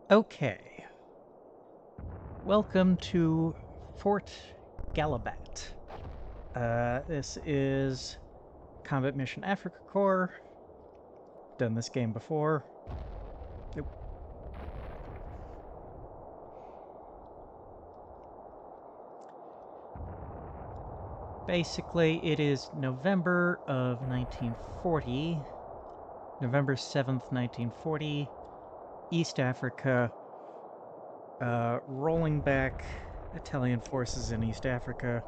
Okay. Welcome to Fort Gallabat. This is Combat Mission Afrika Corps. Done this game before. Nope. Basically, it is November of 1940. November 7th, 1940. East Africa. Rolling back Italian forces in East Africa.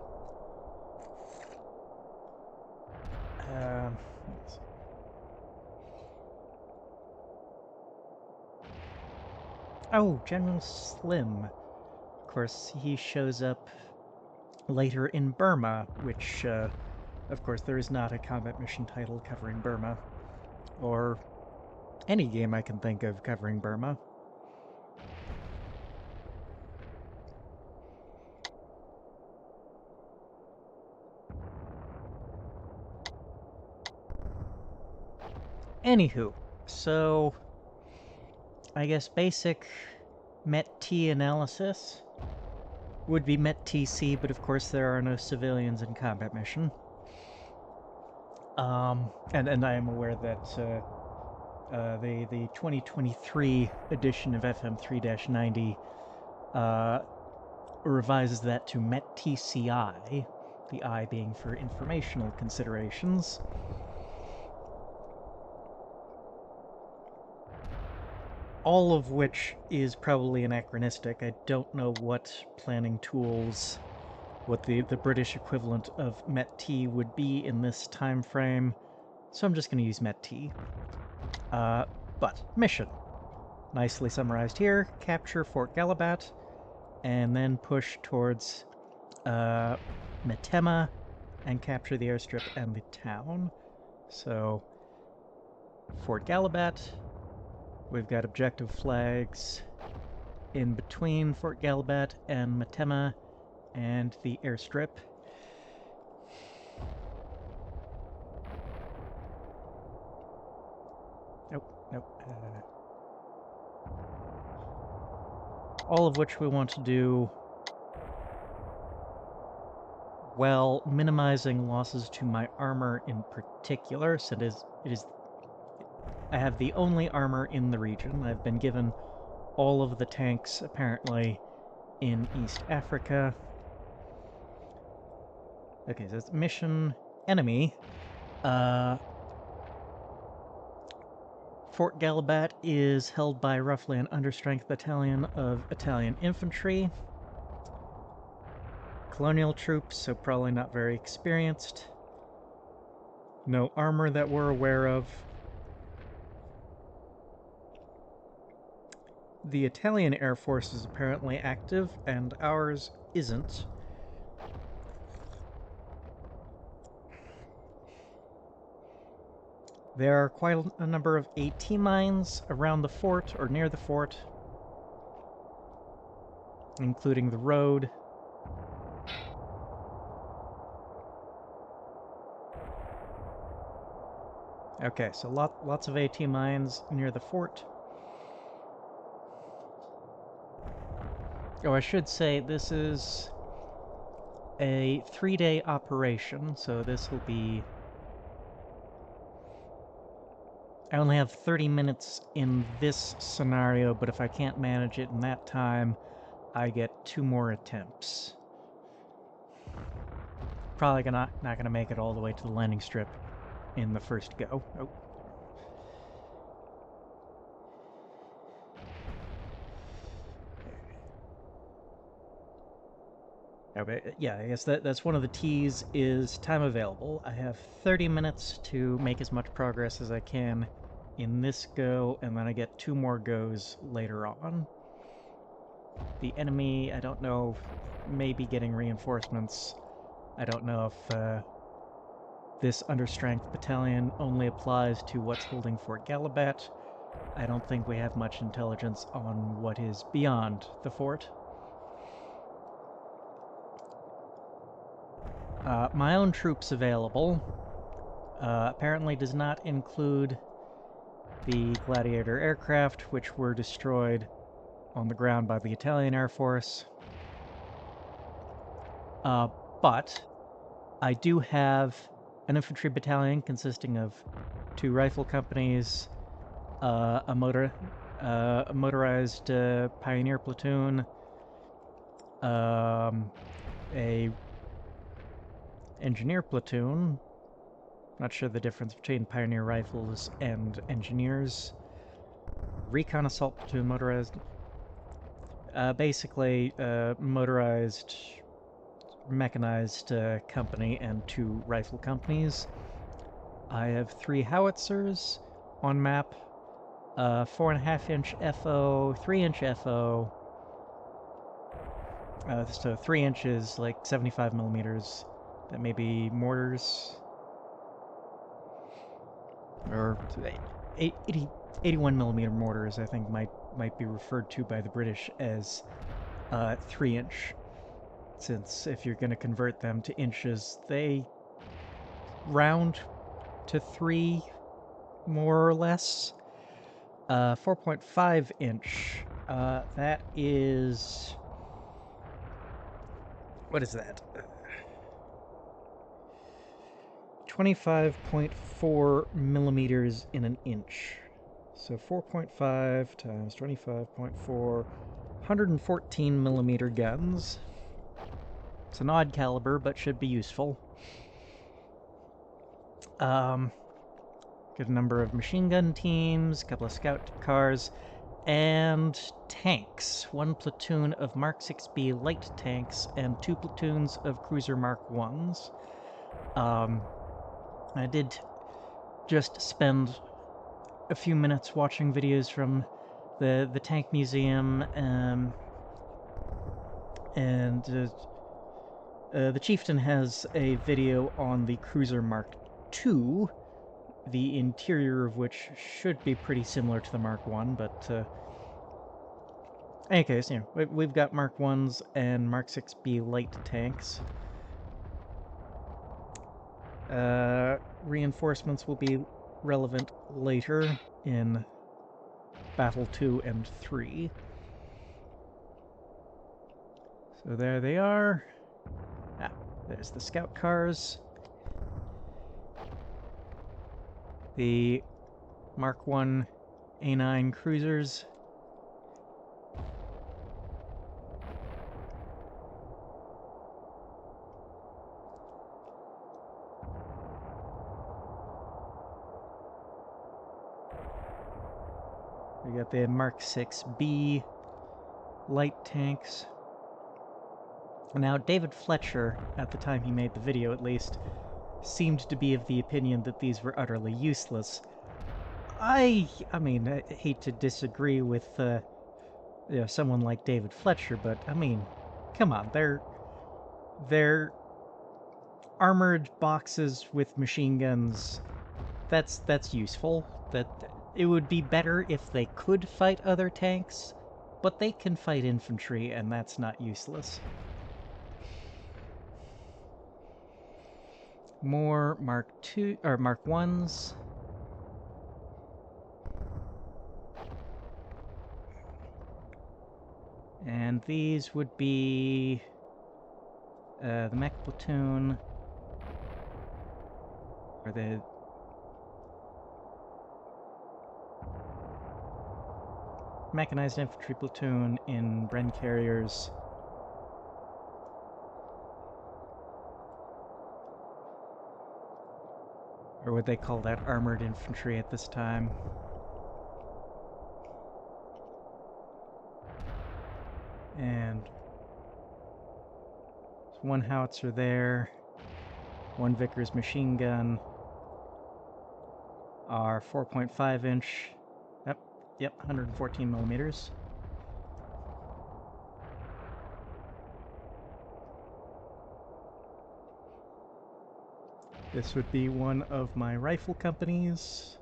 Oh, General Slim. Of course, he shows up later in Burma, which, of course, there is not a combat mission title covering Burma. Or any game I can think of covering Burma. Anywho, so I guess basic MET-T analysis would be MET-TC, but of course there are no civilians in combat mission. And I am aware that the 2023 edition of FM3-90 revises that to MET-TCI, the I being for informational considerations. All of which is probably anachronistic. I don't know what planning tools, what the British equivalent of MET-T would be in this time frame, so I'm just going to use MET-T. But, mission. Nicely summarized here. Capture Fort Gallabat, and then push towards Metema, and capture the airstrip and the town. So, Fort Gallabat. We've got objective flags in between Fort Gallabat and Metema and the airstrip. Nope. All of which we want to do while minimizing losses to my armor in particular. So I have the only armor in the region. I've been given all of the tanks, apparently, in East Africa. Okay, so it's mission enemy. Fort Gallabat is held by roughly an understrength battalion of Italian infantry. Colonial troops, so probably not very experienced. No armor that we're aware of. The Italian Air Force is apparently active, and ours isn't. There are quite a number of AT mines around the fort, or near the fort, including the road. Okay, so lots of AT mines near the fort. Oh, I should say this is a 3-day operation, so this will be... I only have 30 minutes in this scenario, but if I can't manage it in that time, I get 2 more attempts. Probably not gonna make it all the way to the landing strip in the first go. Oh. Okay, yeah, I guess that's one of the T's is time available. I have 30 minutes to make as much progress as I can in this go, and then I get 2 more goes later on. The enemy, I don't know, may be getting reinforcements. I don't know if this understrength battalion only applies to what's holding Fort Gallabat. I don't think we have much intelligence on what is beyond the fort. My own troops available apparently does not include the Gladiator aircraft, which were destroyed on the ground by the Italian Air Force. But I do have an infantry battalion consisting of 2 rifle companies, a motorized pioneer platoon, a engineer platoon. Not sure the difference between pioneer rifles and engineers. Recon assault platoon, motorized. Basically, motorized, mechanized company and 2 rifle companies. I have 3 howitzers on map, 4.5-inch FO, 3-inch FO. So 3 inches, like 75 millimeters. That may be mortars. Or 81 millimeter mortars, I think, might be referred to by the British as 3-inch. Since if you're going to convert them to inches, they round to 3, more or less. 4.5 inch. That is... What is that? 25.4 millimeters in an inch. So 4.5 times 25.4, 114 millimeter guns. It's an odd caliber, but should be useful. Good number of machine gun teams, a couple of scout cars, and tanks. 1 platoon of Mark 6B light tanks and 2 platoons of cruiser Mark 1s. I did just spend a few minutes watching videos from the tank museum, and the Chieftain has a video on the cruiser Mark II, the interior of which should be pretty similar to the Mark I, but in any case, you know, we've got Mark Is and Mark 6B light tanks. Reinforcements will be relevant later in Battle 2 and 3. So there they are. There's the scout cars. The Mark I A9 cruisers. We got the Mark 6B light tanks. Now, David Fletcher, at the time he made the video at least, seemed to be of the opinion that these were utterly useless. I mean, I hate to disagree with someone like David Fletcher, but I mean, come on, they're armored boxes with machine guns. That's useful. That it would be better if they could fight other tanks, but they can fight infantry, and that's not useless. More Mark II or Mark Is. And these would be the mech platoon, or the mechanized infantry platoon in Bren carriers. Or would they call that armored infantry at this time? And there's 1 howitzer there, 1 Vickers machine gun, our 4.5 inch, yep, 114 millimeters. This would be one of my rifle companies.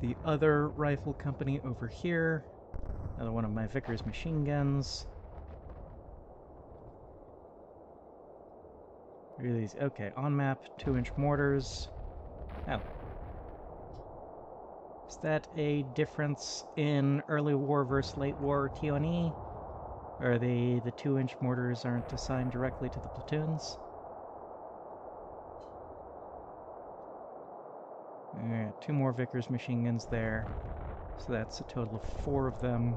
The other rifle company over here, another one of my Vickers machine guns. These, okay, on map, 2-inch mortars. Oh. Is that a difference in early war versus late war TONE? Or the 2-inch mortars aren't assigned directly to the platoons? Yeah, 2 more Vickers machine guns there. So that's a total of 4 of them.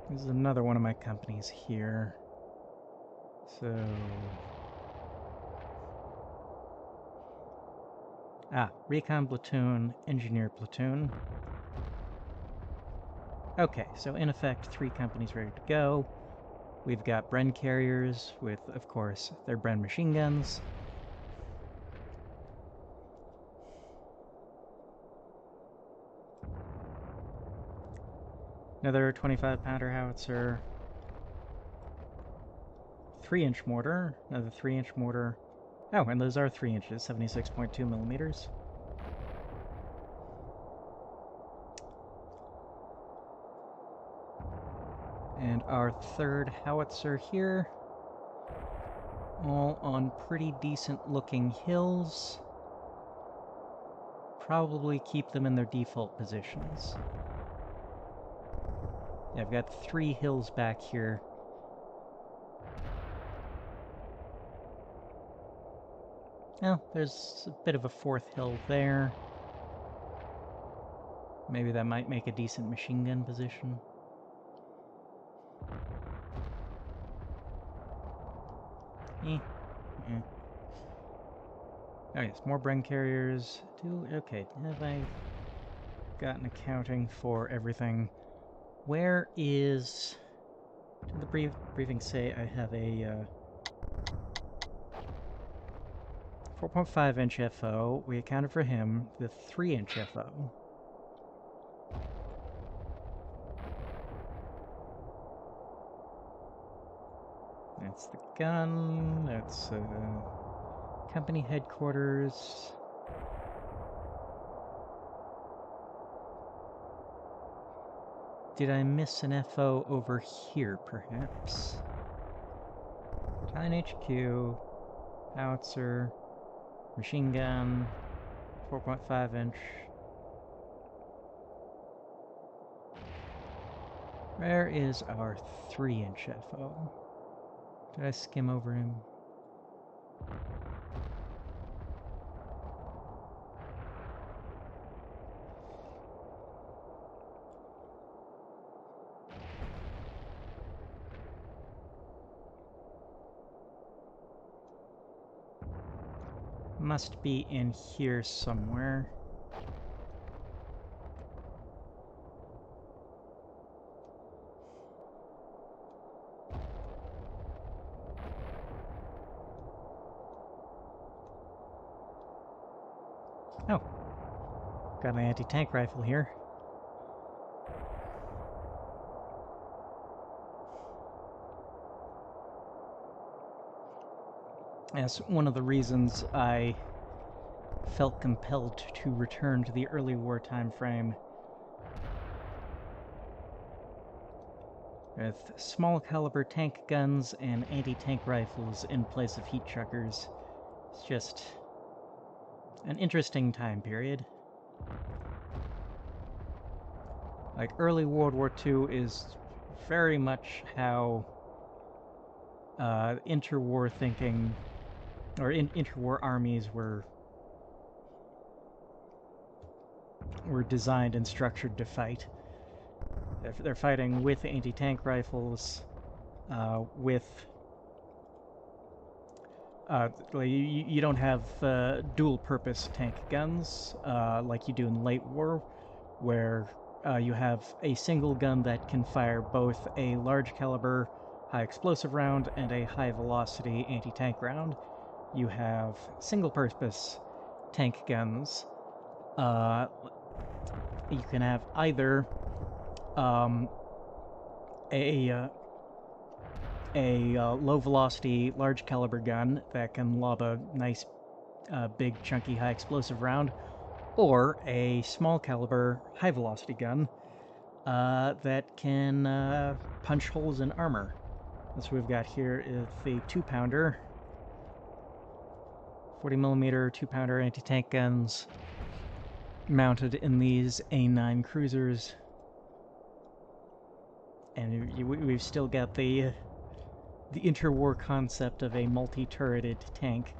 This is another one of my companies here. So... recon platoon, engineer platoon. Okay, so in effect, 3 companies ready to go. We've got Bren carriers with, of course, their Bren machine guns. Another 25-pounder howitzer. 3-inch mortar. Another 3-inch mortar. Oh, and those are 3 inches, 76.2 millimeters. And our 3rd howitzer here. All on pretty decent looking hills. Probably keep them in their default positions. Yeah, I've got 3 hills back here. Oh, there's a bit of a 4th hill there. Maybe that might make a decent machine gun position. Oh yes, more Bren carriers. Okay, have I gotten accounting for everything? Where is... Did the briefing say I have a 4.5-inch FO? We accounted for him. The 3-inch FO. That's the gun. That's company headquarters. Did I miss an FO over here, perhaps? Battalion HQ, howitzer, machine gun, 4.5-inch. Where is our 3-inch FO? Did I skim over him? Must be in here somewhere. Oh. Got an anti-tank rifle here. That's one of the reasons I felt compelled to return to the early war time frame. With small caliber tank guns and anti-tank rifles in place of heat truckers. It's just an interesting time period. Like, early World War II is very much how interwar thinking, or interwar armies were designed and structured to fight. They're fighting with anti-tank rifles, with... you don't have dual-purpose tank guns like you do in late war, where you have a single gun that can fire both a large caliber high explosive round and a high velocity anti-tank round. You have single-purpose tank guns. You can have either a low-velocity, large-caliber gun that can lob a nice, big, chunky, high-explosive round, or a small-caliber, high-velocity gun that can punch holes in armor. That's what we've got here is the 2-pounder. 40mm 2-pounder anti-tank guns mounted in these A9 cruisers. And we've still got the interwar concept of a multi-turreted tank.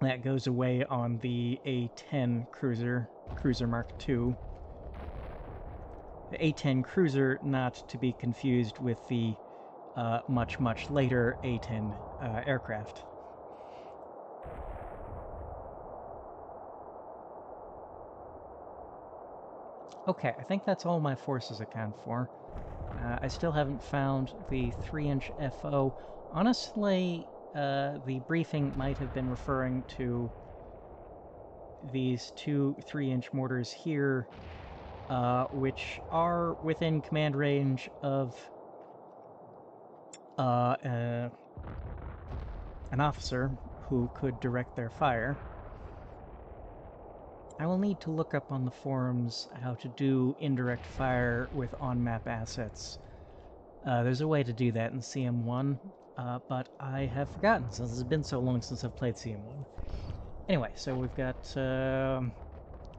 That goes away on the A10 Cruiser Mark II. The A10 Cruiser, not to be confused with the much, much later A10 aircraft. Okay, I think that's all my forces account for. I still haven't found the 3-inch FO. Honestly, the briefing might have been referring to these two 3-inch mortars here, which are within command range of an officer who could direct their fire. I will need to look up on the forums how to do indirect fire with on-map assets. There's a way to do that in CM1, but I have forgotten since it's been so long since I've played CM1. Anyway, so we've got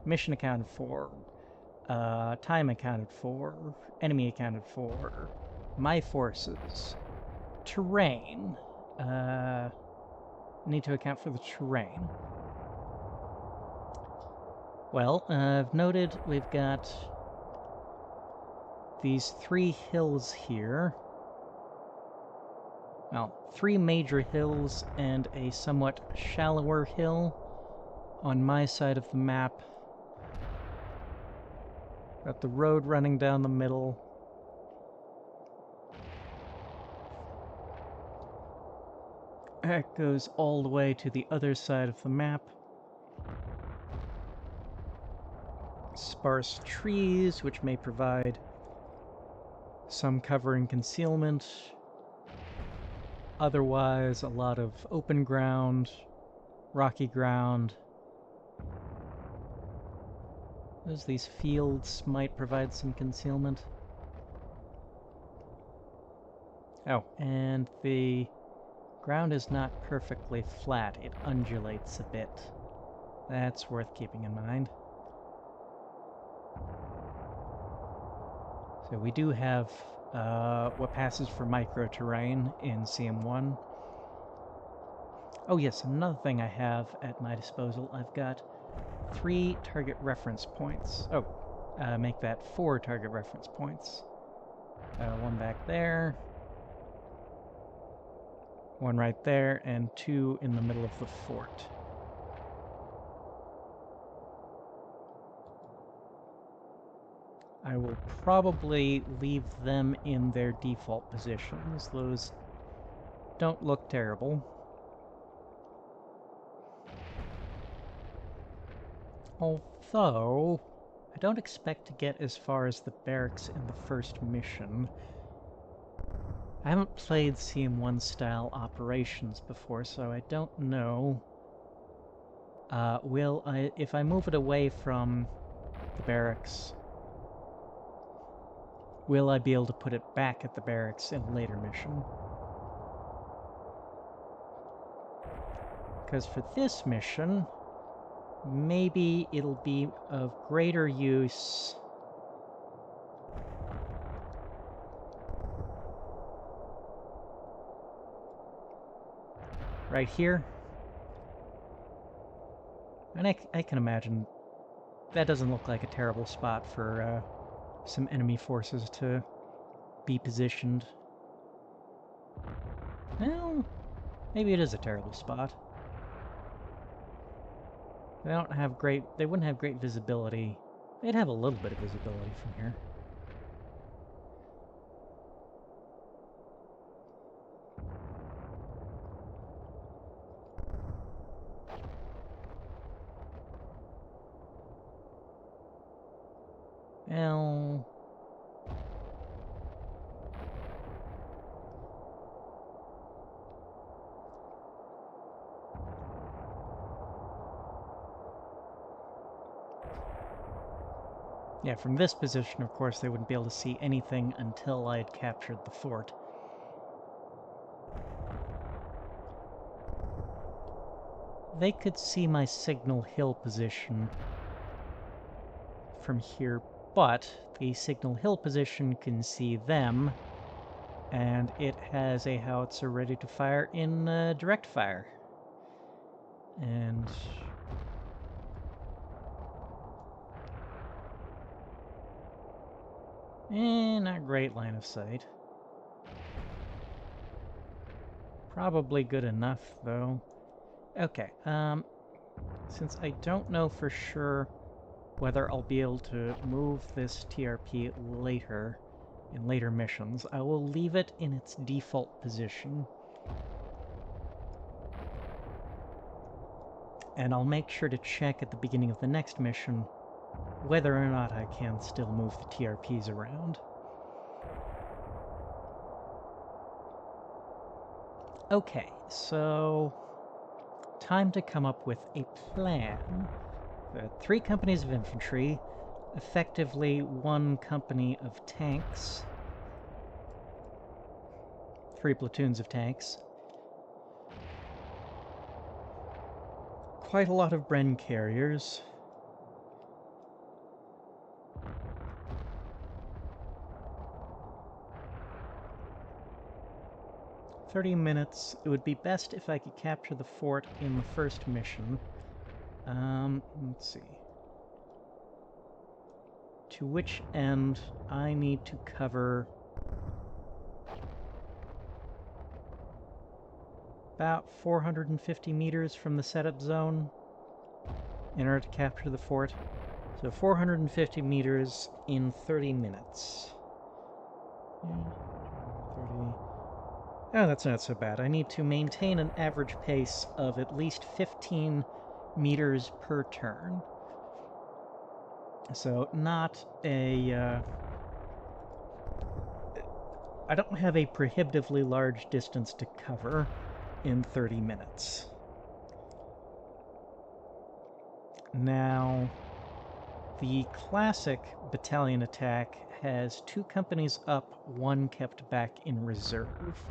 mission accounted for, time accounted for, enemy accounted for, my forces, terrain. Need to account for the terrain. Well, I've noted we've got these 3 hills here. Well, 3 major hills and a somewhat shallower hill on my side of the map. Got the road running down the middle. That goes all the way to the other side of the map. Sparse trees, which may provide some cover and concealment. Otherwise, a lot of open ground, rocky ground. As these fields might provide some concealment. Oh, and the ground is not perfectly flat. It undulates a bit. That's worth keeping in mind. So we do have what passes for micro-terrain in CM1. Oh yes, another thing I have at my disposal, I've got 3 target reference points. Oh, make that 4 target reference points. 1 back there, 1 right there, and 2 in the middle of the fort. I will probably leave them in their default positions. Those don't look terrible. Although, I don't expect to get as far as the barracks in the first mission. I haven't played CM1 style operations before, so I don't know. If I move it away from the barracks, will I be able to put it back at the barracks in a later mission? Because for this mission, maybe it'll be of greater use right here. And I can imagine that doesn't look like a terrible spot for some enemy forces to be positioned. Well, maybe it is a terrible spot. They wouldn't have great visibility. They'd have a little bit of visibility from here. Well, yeah, from this position, of course, they wouldn't be able to see anything until I had captured the fort. they could see my signal hill position from here, but the signal hill position can see them, and it has a howitzer ready to fire in direct fire. And not great line of sight. Probably good enough, though. Okay, since I don't know for sure whether I'll be able to move this TRP later, in later missions, I will leave it in its default position. And I'll make sure to check at the beginning of the next mission whether or not I can still move the TRPs around. Okay, so time to come up with a plan. 3 companies of infantry, effectively 1 company of tanks, 3 platoons of tanks, quite a lot of Bren carriers, "30 minutes. It would be best if I could capture the fort in the first mission. Let's see. To which end I need to cover about 450 meters from the setup zone in order to capture the fort. So 450 meters in 30 minutes. 30. Oh, that's not so bad. I need to maintain an average pace of at least 15 meters per turn. So not a... I don't have a prohibitively large distance to cover in 30 minutes. Now, the classic battalion attack has 2 companies up, 1 kept back in reserve.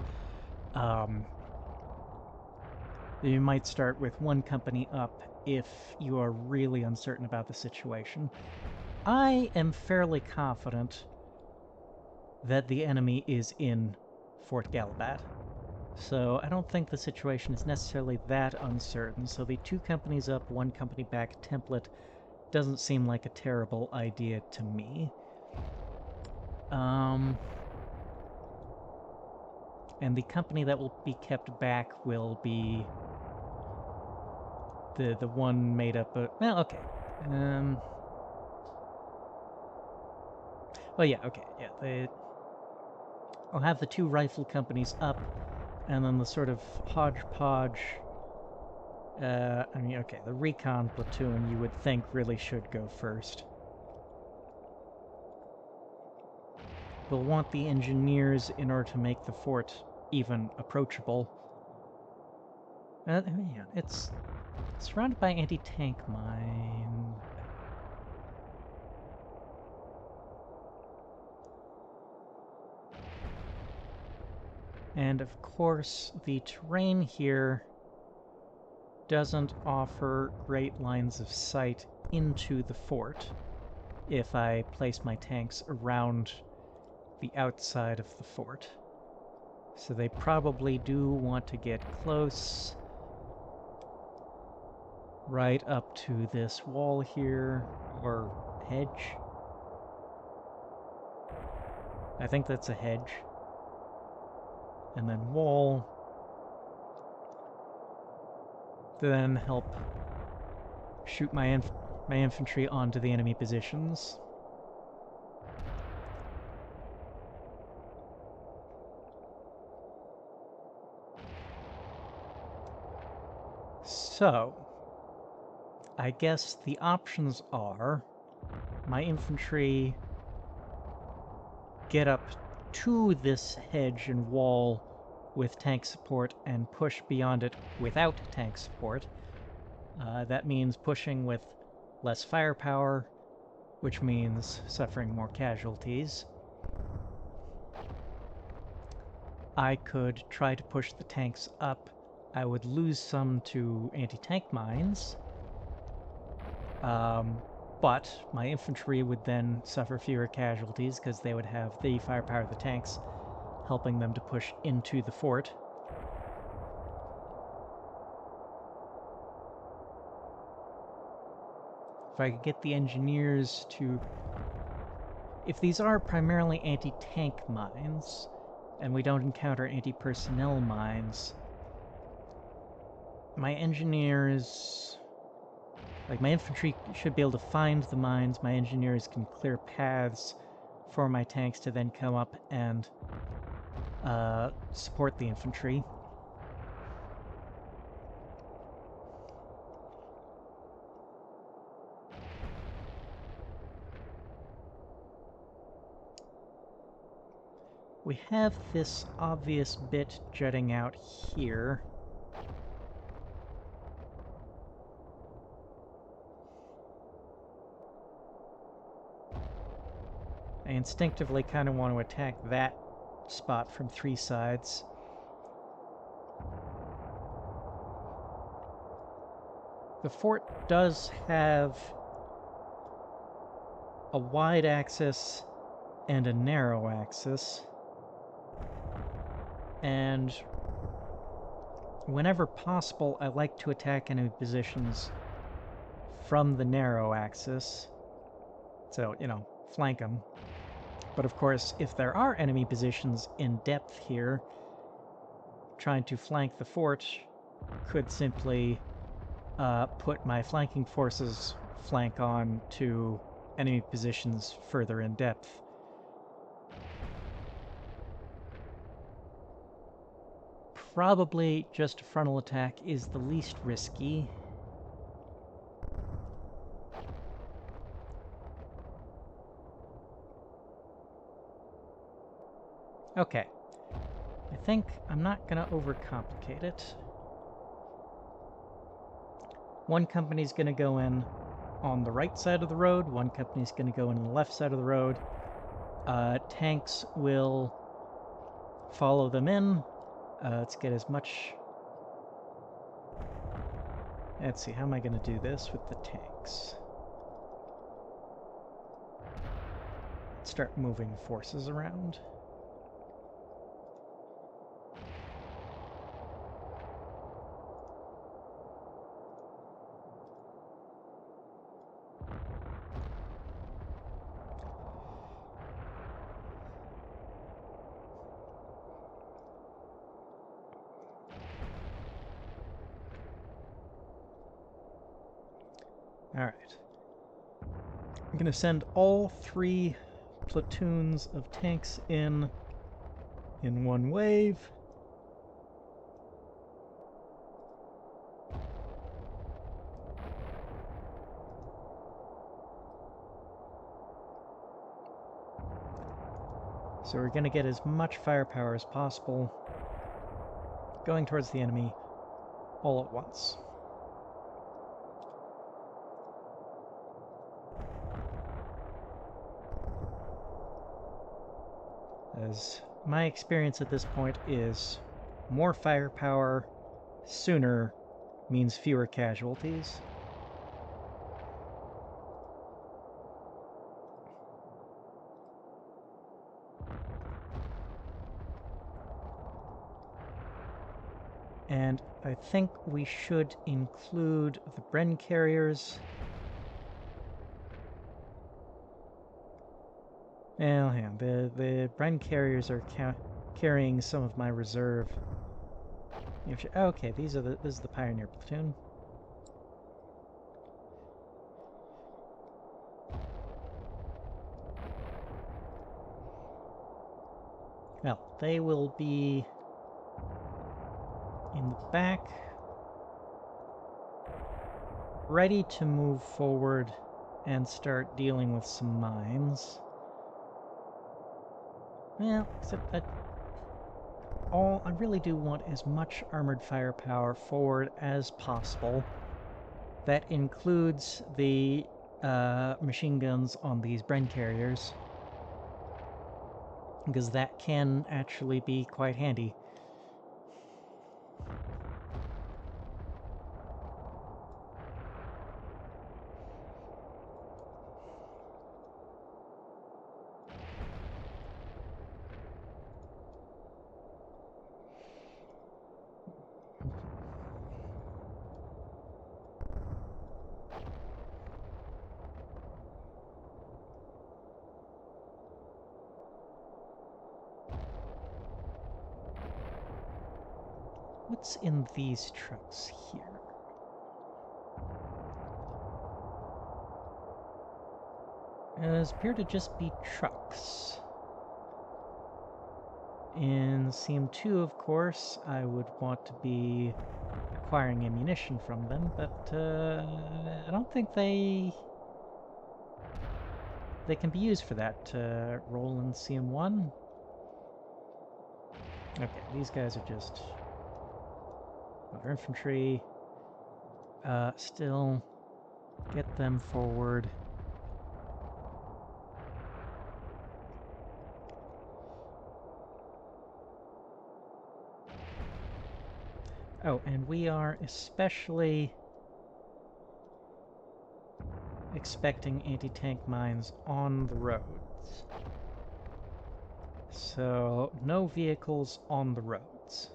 You might start with 1 company up if you are really uncertain about the situation. I am fairly confident that the enemy is in Fort Gallabat, so I don't think the situation is necessarily that uncertain, so the 2 companies up, 1 company back template doesn't seem like a terrible idea to me. And the company that will be kept back will be the one made up of... Well, okay. Well, yeah, okay, yeah. I'll have the 2 rifle companies up, and then the sort of hodgepodge... I mean, okay, the recon platoon you would think really should go first. We'll want the engineers in order to make the fort even approachable. Yeah, it's surrounded by anti-tank mine. And of course, the terrain here doesn't offer great lines of sight into the fort if I place my tanks around the outside of the fort. So they probably do want to get close right up to this wall here, or hedge. I think that's a hedge. And then wall. Then help shoot my infantry onto the enemy positions. So, I guess the options are my infantry get up to this hedge and wall with tank support and push beyond it without tank support. That means pushing with less firepower, which means suffering more casualties. I could try to push the tanks up I would lose some to anti-tank mines, but my infantry would then suffer fewer casualties because they would have the firepower of the tanks helping them to push into the fort. If I could get the engineers to... If these are primarily anti-tank mines, and we don't encounter anti-personnel mines, my engineers... Like, my infantry should be able to find the mines, my engineers can clear paths for my tanks to then come up and support the infantry. We have this obvious bit jutting out here. I instinctively kind of want to attack that spot from 3 sides. The fort does have a wide axis and a narrow axis, and whenever possible, I like to attack enemy positions from the narrow axis. So, you know, flank them. But of course, if there are enemy positions in depth here, trying to flank the fort could simply put my flanking forces flank on to enemy positions further in depth. Probably just a frontal attack is the least risky. Okay. I think I'm not gonna overcomplicate it. One company's gonna go in on the right side of the road, one company's gonna go in on the left side of the road. Tanks will follow them in. Let's get as much... Let's see, how am I gonna do this with the tanks? Let's start moving forces around. Alright. I'm gonna send all 3 platoons of tanks in one wave. So we're gonna get as much firepower as possible going towards the enemy all at once. As my experience at this point is more firepower sooner means fewer casualties. And I think we should include the Bren carriers. Well, yeah, the Bren carriers are carrying some of my reserve. Okay, this is the Pioneer platoon. Well, they will be in the back, ready to move forward and start dealing with some mines. Well, except that all I really do want as much armored firepower forward as possible. That includes the machine guns on these Bren carriers, because that can actually be quite handy. What's in these trucks here? Those appear to just be trucks. In CM2, of course, I would want to be acquiring ammunition from them, but I don't think they can be used for that. Roll in CM1. Okay, these guys are just other infantry. Still get them forward. Oh, and we are especially expecting anti-tank mines on the roads. So, no vehicles on the roads.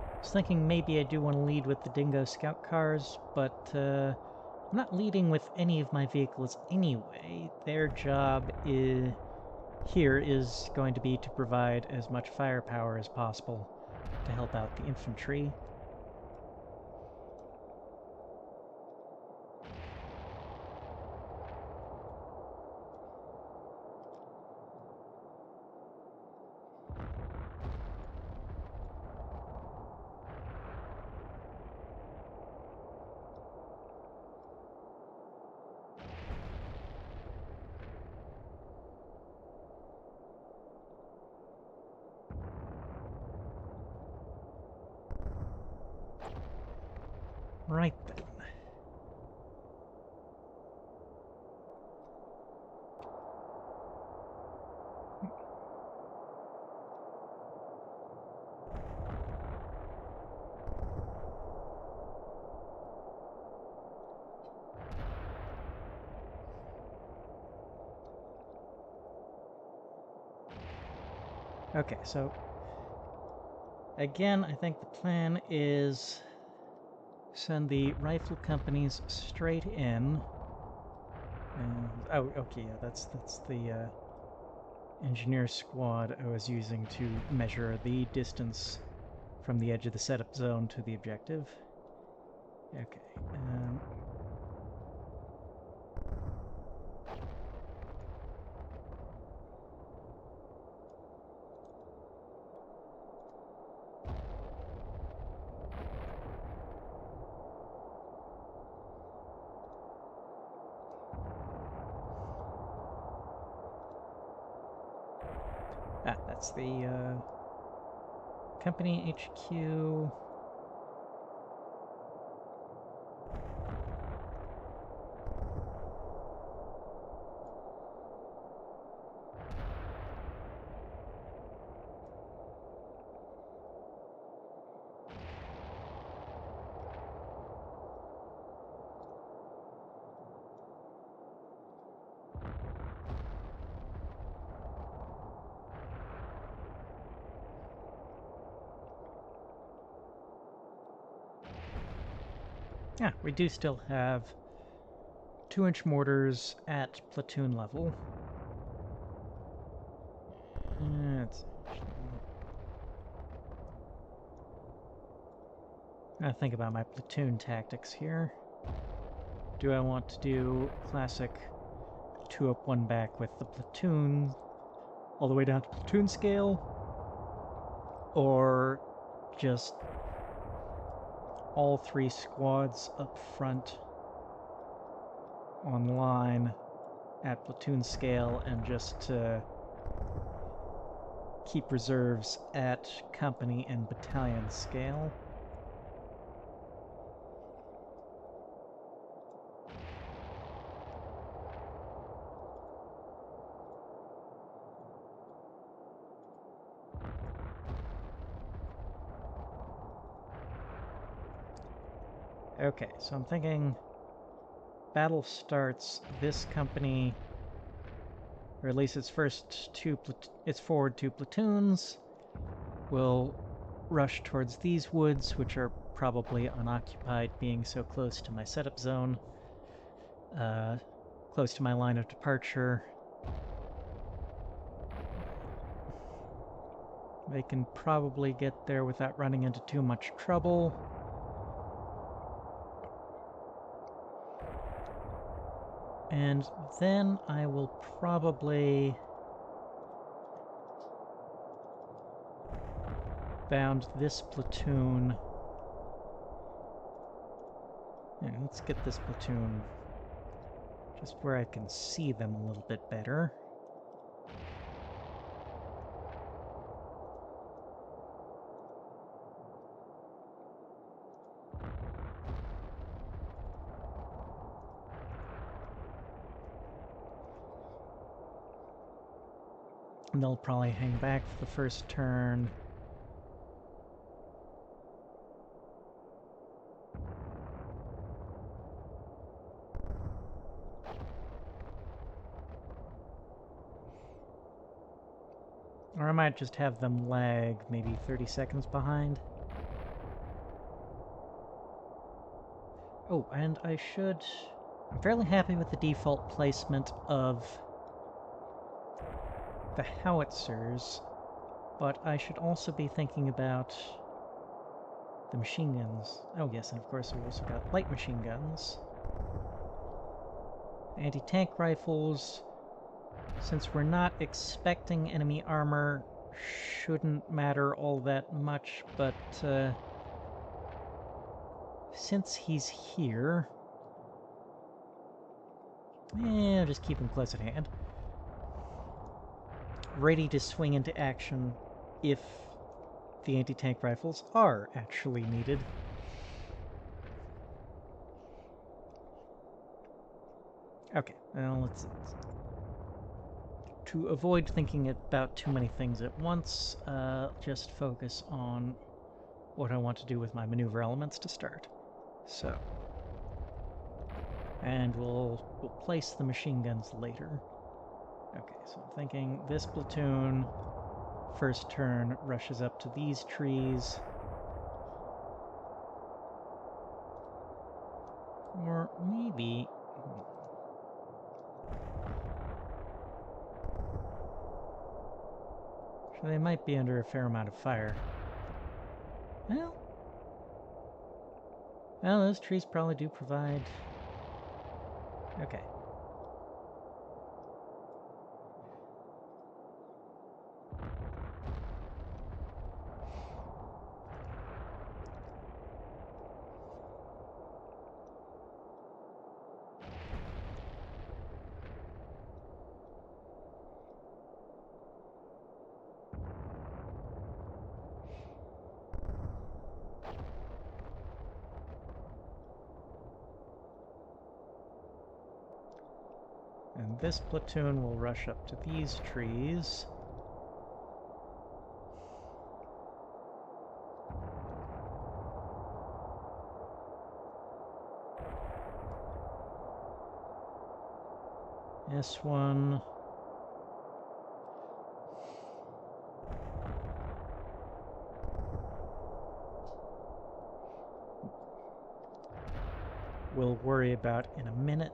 I was thinking maybe I do want to lead with the Dingo scout cars, but I'm not leading with any of my vehicles anyway. Their job here is going to be to provide as much firepower as possible to help out the infantry. Right then. Okay, so again, I think the plan is send the rifle companies straight in. And oh, okay, yeah, that's the engineer squad I was using to measure the distance from the edge of the setup zone to the objective. Okay. That's the company HQ. Yeah, we do still have 2-inch mortars at platoon level. I think about my platoon tactics here. Do I want to do classic 2 up 1 back with the platoon all the way down to platoon scale, or just all 3 squads up front on line at platoon scale and just keep reserves at company and battalion scale? Okay, so I'm thinking battle starts, this company, or at least its first its forward 2 platoons, will rush towards these woods, which are probably unoccupied, being so close to my setup zone, close to my line of departure. They can probably get there without running into too much trouble. And then I will probably bound this platoon. And let's get this platoon just where I can see them a little bit better. And they'll probably hang back for the first turn. Or I might just have them lag maybe 30 seconds behind. Oh, and I'm fairly happy with the default placement of the howitzers, but I should also be thinking about the machine guns. Oh yes, and of course we've also got light machine guns. Anti-tank rifles, since we're not expecting enemy armor, shouldn't matter all that much, but since he's here, I'll just keep him close at hand. Ready to swing into action if the anti-tank rifles are actually needed. Okay, well, to avoid thinking about too many things at once, just focus on what I want to do with my maneuver elements to start. So, and we'll place the machine guns later. Okay, so I'm thinking this platoon, first turn, rushes up to these trees. Or maybe... So they might be under a fair amount of fire. Well, those trees probably do provide... Okay. And this platoon will rush up to these trees. This one... we'll worry about in a minute.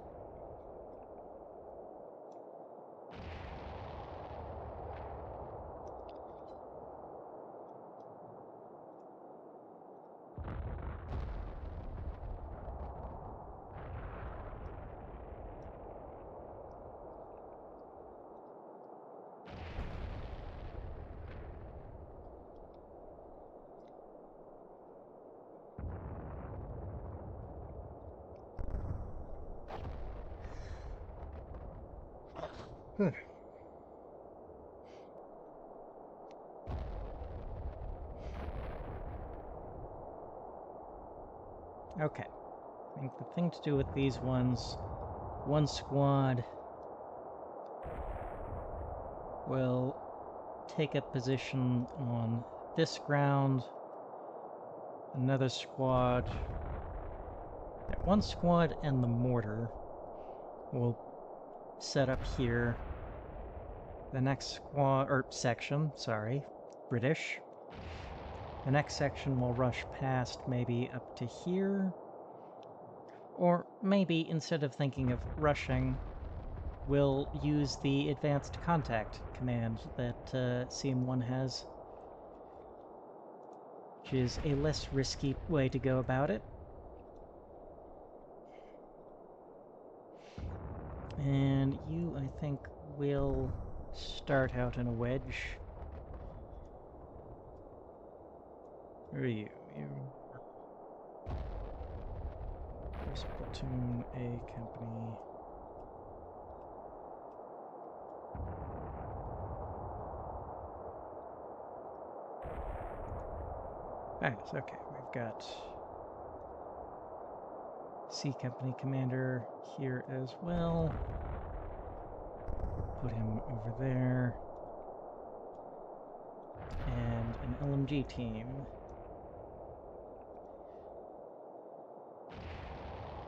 Okay. I think the thing to do with these ones, one squad will take up position on this ground. Another squad... Yeah, one squad and the mortar will set up here. The next squad, or section, sorry, British, The next section will rush past maybe up to here. Or maybe instead of thinking of rushing, we'll use the advanced contact command that CM1 has, which is a less risky way to go about it. And you, I think, will start out in a wedge. Who are you? You first platoon, A company. Nice, okay, we've got C company commander here as well. Put him over there. And an LMG team.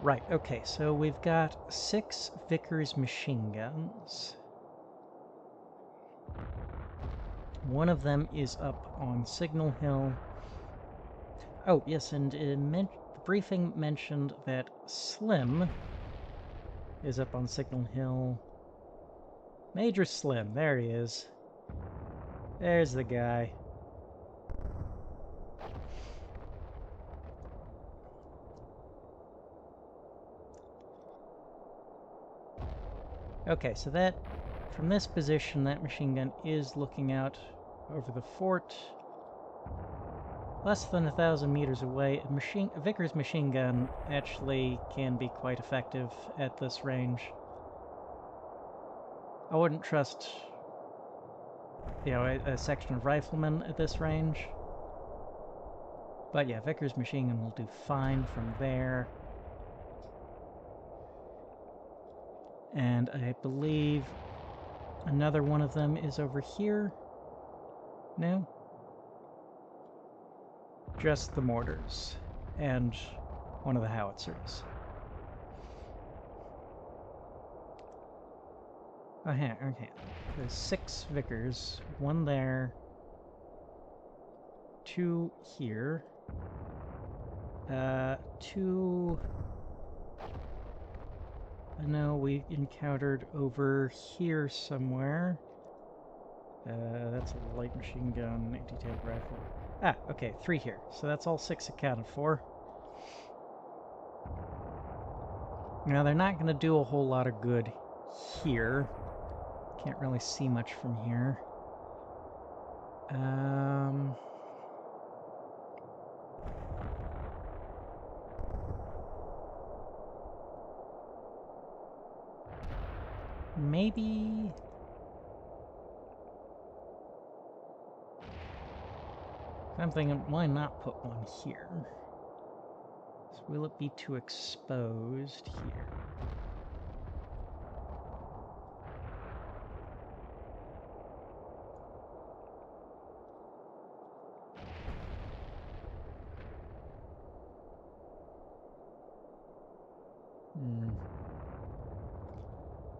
Right, okay, so we've got 6 Vickers machine guns. One of them is up on Signal Hill. Oh, yes, and the briefing mentioned that Slim is up on Signal Hill. Major Slim, there he is. There's the guy. Okay, so that, from this position, that machine gun is looking out over the fort. Less than 1,000 meters away, a Vickers machine gun actually can be quite effective at this range. I wouldn't trust, a section of riflemen at this range. But yeah, Vickers machine gun will do fine from there. And I believe another one of them is over here. No? Just the mortars and one of the howitzers. Okay. There's 6 Vickers, 1 there, 2 here, 2... I know we encountered over here somewhere. That's a light machine gun, anti-tank rifle. Ah, okay, 3 here. So that's all 6 accounted for. Now, they're not going to do a whole lot of good here. Can't really see much from here. Maybe... I'm thinking, why not put one here? So will it be too exposed here?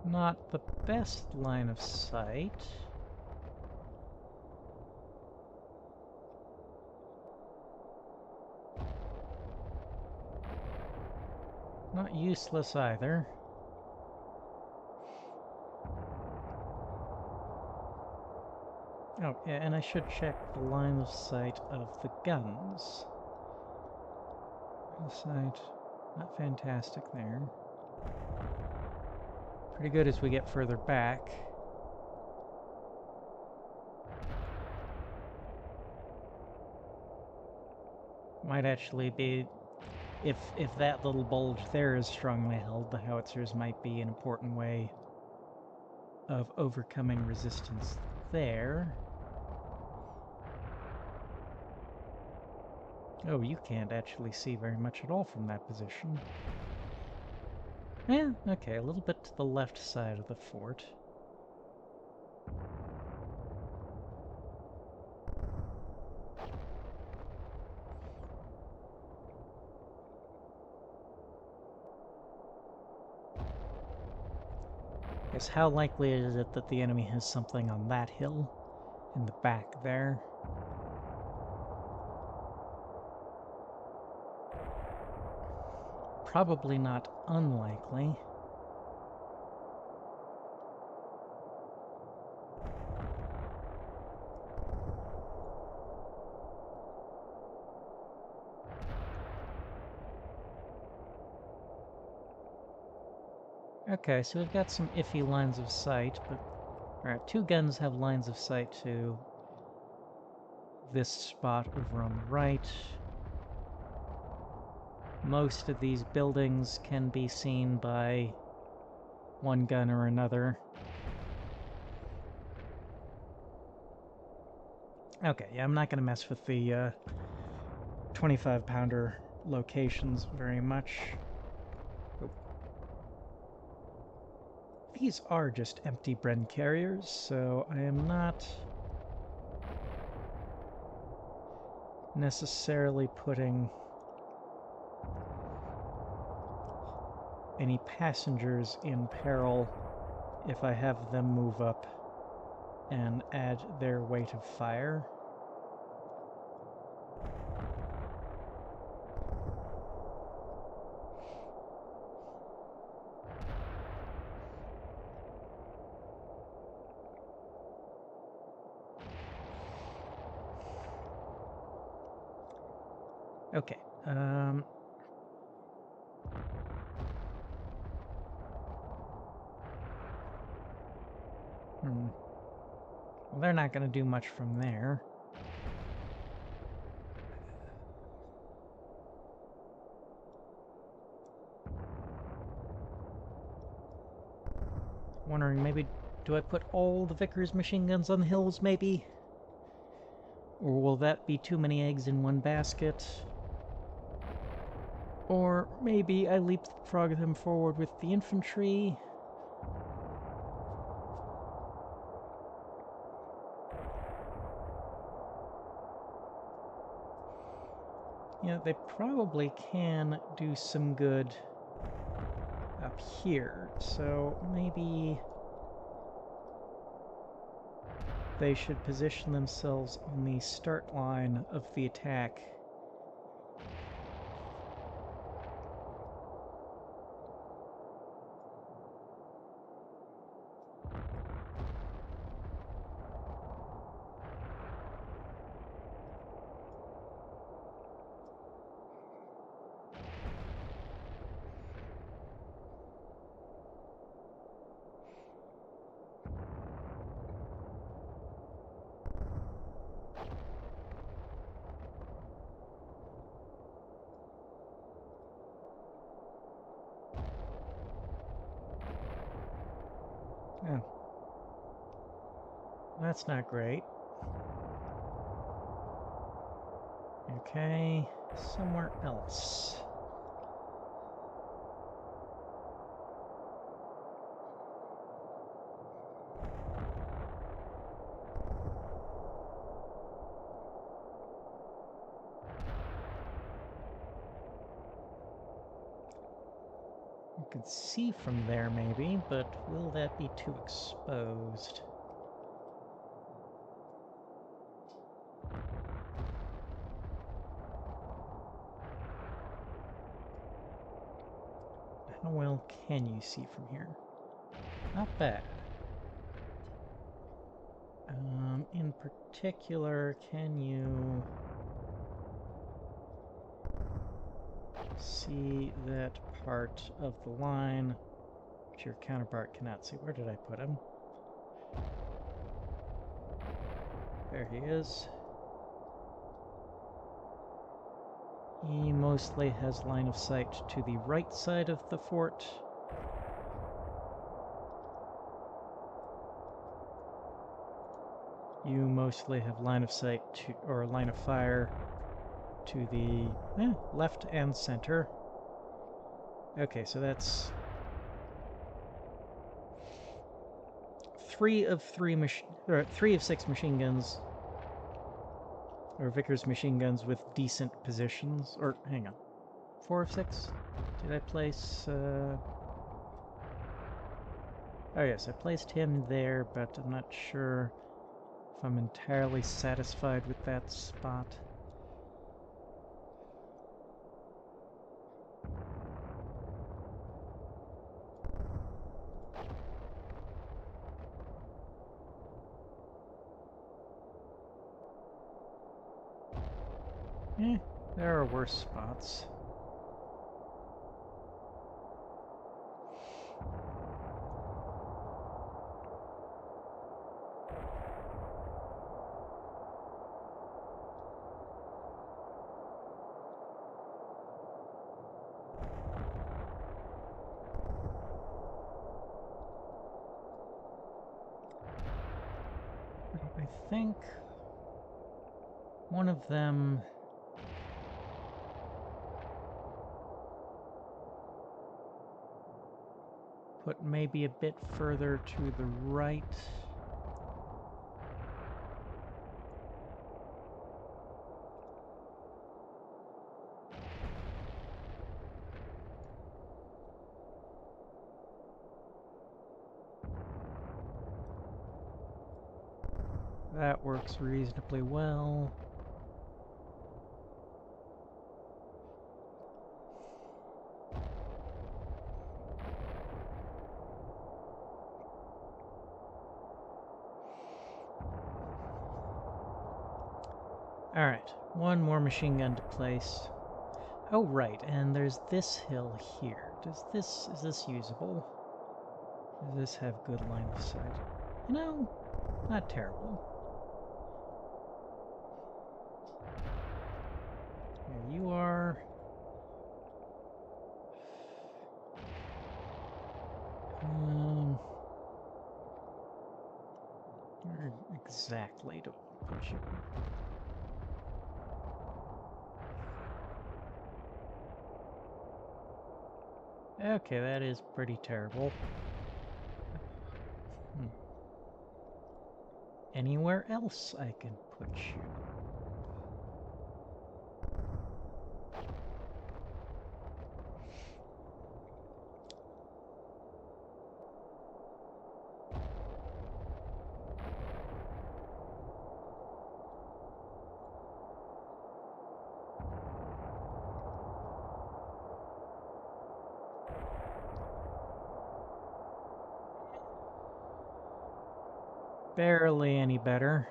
Not the best line of sight. Not useless either. Oh, yeah, and I should check the line of sight of the guns. Line of sight, not fantastic there. Pretty good as we get further back. Might actually be... If that little bulge there is strongly held, the howitzers might be an important way of overcoming resistance there. Oh, you can't actually see very much at all from that position. Yeah, okay, a little bit to the left side of the fort. Guess how likely is it that the enemy has something on that hill in the back there? probably not unlikely. Okay, so we've got some iffy lines of sight, but... Alright, 2 guns have lines of sight to this spot over on the right. Most of these buildings can be seen by 1 gun or another. Okay, yeah, I'm not going to mess with the 25-pounder locations very much. Oh. These are just empty Bren carriers, so I am not necessarily putting any passengers in peril if I have them move up and add their weight of fire. Okay, well, they're not going to do much from there. Wondering, maybe, do I put all the Vickers machine guns on the hills, maybe? Or will that be too many eggs in one basket? Or maybe I leapfrog them forward with the infantry? Yeah, they probably can do some good up here, so maybe they should position themselves on the start line of the attack. Oh. That's not great. Okay, somewhere else. You could see from there, maybe, but will that be too exposed? How well can you see from here? Not bad. In particular, can you see that part of the line which your counterpart cannot see? Where did I put him? There he is. He mostly has line of sight to the right side of the fort. You mostly have line of sight to, or line of fire to the left and center. Okay, so that's 3 of 6 machine guns, or Vickers machine guns with decent positions. Or hang on, 4 of 6. Did I place? Oh yes, I placed him there, but I'm not sure if I'm entirely satisfied with that spot. There are worse spots. I think one of them put maybe a bit further to the right. That works reasonably well. Alright, one more machine gun to place. Oh, right, and there's this hill here. Is this usable? Does this have good line of sight? You know, not terrible. Yeah, you are... where exactly to put you? Okay, that is pretty terrible. Anywhere else I can put you? Barely any better.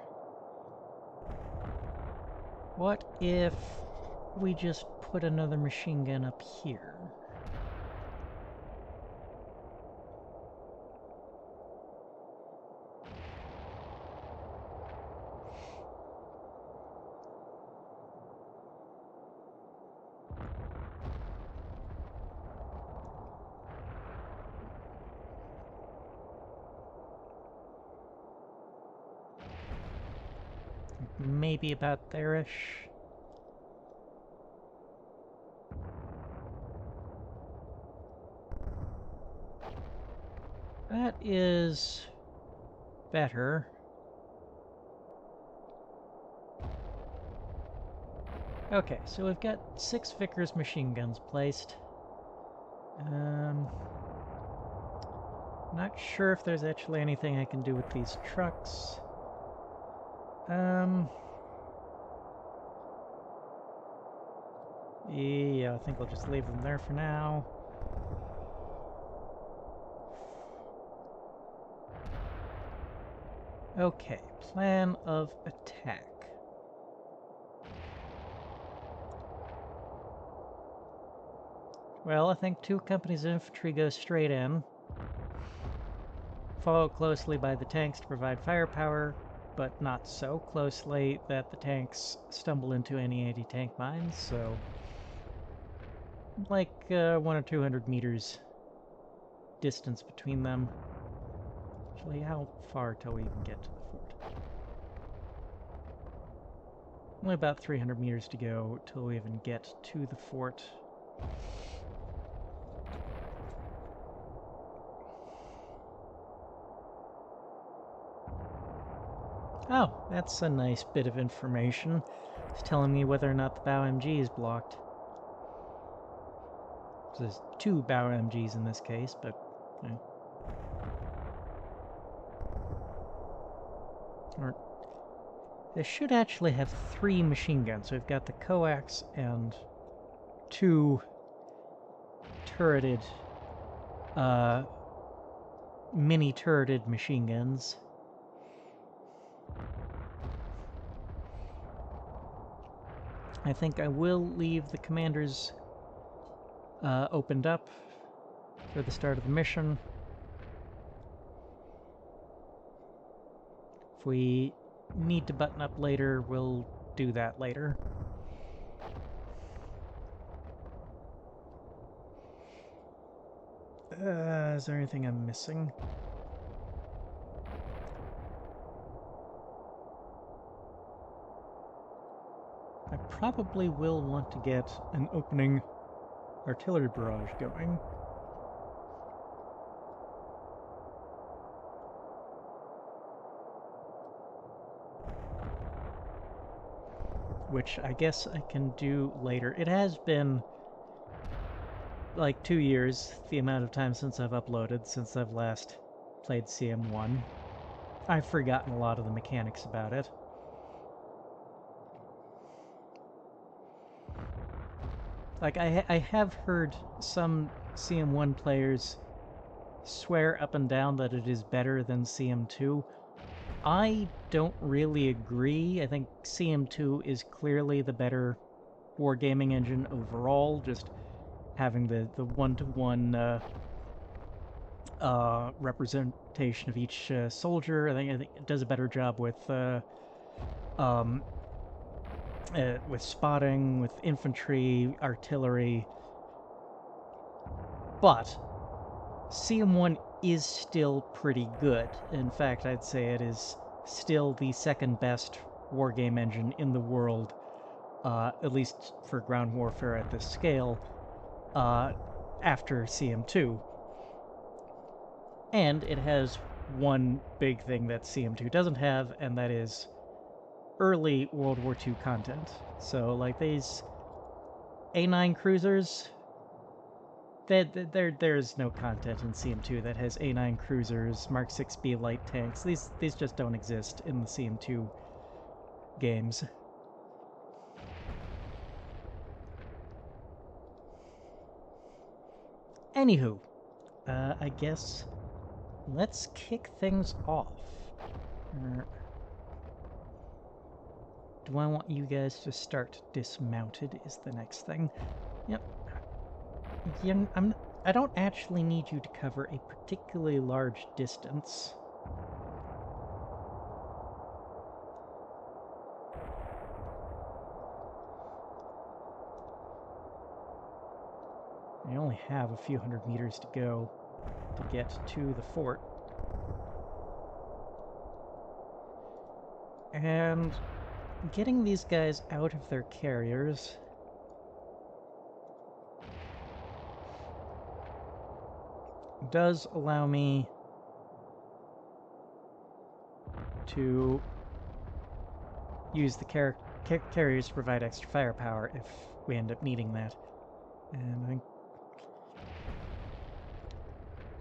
What if we just put another machine gun up here? Maybe about there-ish. That is better. Okay, so we've got 6 Vickers machine guns placed. Not sure if there's actually anything I can do with these trucks. Yeah, I think I'll just leave them there for now. Okay, plan of attack. Well, I think 2 companies of infantry go straight in, followed closely by the tanks to provide firepower, but not so closely that the tanks stumble into any anti-tank mines, so like 100 or 200 meters distance between them. Actually, how far till we even get to the fort? Only about 300 meters to go till we even get to the fort. Oh, that's a nice bit of information. It's telling me whether or not the bow MG is blocked. There's 2 bow MGs in this case, but... Or, they should actually have 3 machine guns. So we've got the coax and 2 turreted, mini-turreted machine guns. I think I will leave the commanders opened up for the start of the mission. If we need to button up later, we'll do that later. Is there anything I'm missing? I probably will want to get an opening artillery barrage going. Which I guess I can do later. It has been like 2 years, the amount of time since I've uploaded, since I've last played CM1. I've forgotten a lot of the mechanics about it. Like, I have heard some CM1 players swear up and down that it is better than CM2. I don't really agree. I think CM2 is clearly the better wargaming engine overall, just having the one-to-one representation of each soldier. I think it does a better job with spotting, with infantry, artillery. But CM1 is still pretty good. In fact, I'd say it is still the second best wargame engine in the world, at least for ground warfare at this scale, after CM2. And it has one big thing that CM2 doesn't have, and that is early World War II content. So, like, these A9 cruisers, there's no content in CM2 that has A9 cruisers, Mark 6B light tanks. These just don't exist in the CM2 games. Anywho, I guess let's kick things off. Do I want you guys to start dismounted is the next thing. Yep. Yeah, I don't actually need you to cover a particularly large distance. I only have a few hundred meters to go to get to the fort. And getting these guys out of their carriers does allow me to use the carriers to provide extra firepower if we end up needing that. And I think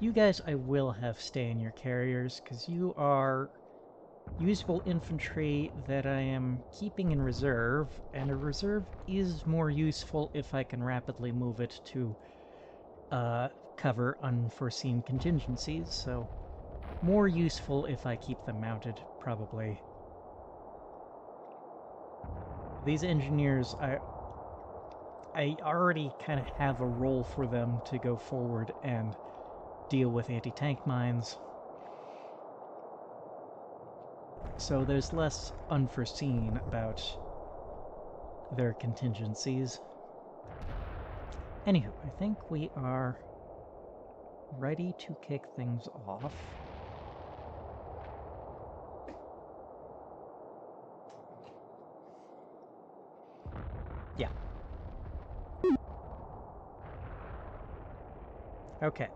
you guys I will have stay in your carriers, because you are usable infantry that I am keeping in reserve, and a reserve is more useful if I can rapidly move it to cover unforeseen contingencies, so more useful if I keep them mounted, probably. These engineers, I already kind of have a role for them to go forward and deal with anti-tank mines, so there's less unforeseen about their contingencies. Anywho, I think we are ready to kick things off. Yeah. Okay.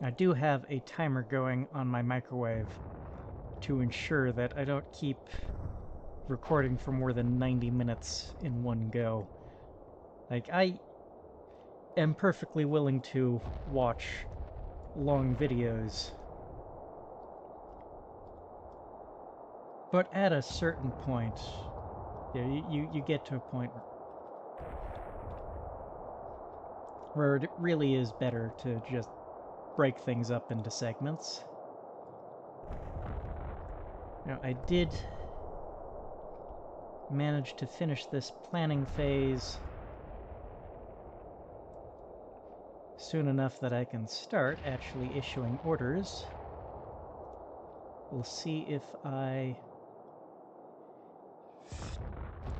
I do have a timer going on my microwave to ensure that I don't keep recording for more than 90 minutes in one go. Like, I am perfectly willing to watch long videos, but at a certain point, yeah, you get to a point where it really is better to just break things up into segments. Now, I did manage to finish this planning phase soon enough that I can start actually issuing orders. We'll see if I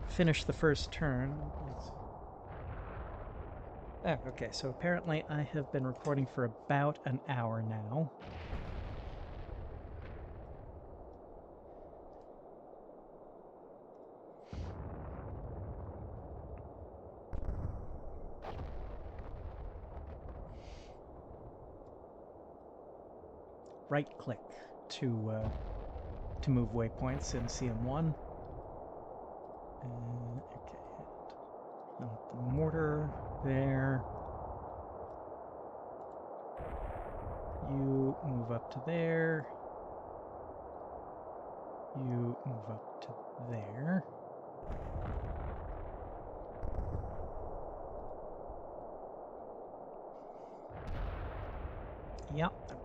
finish the first turn. Oh, okay, so apparently I have been recording for about an hour now. Right-click to move waypoints in CM1. Okay, the mortar there. You move up to there. You move up to there. Yep, okay.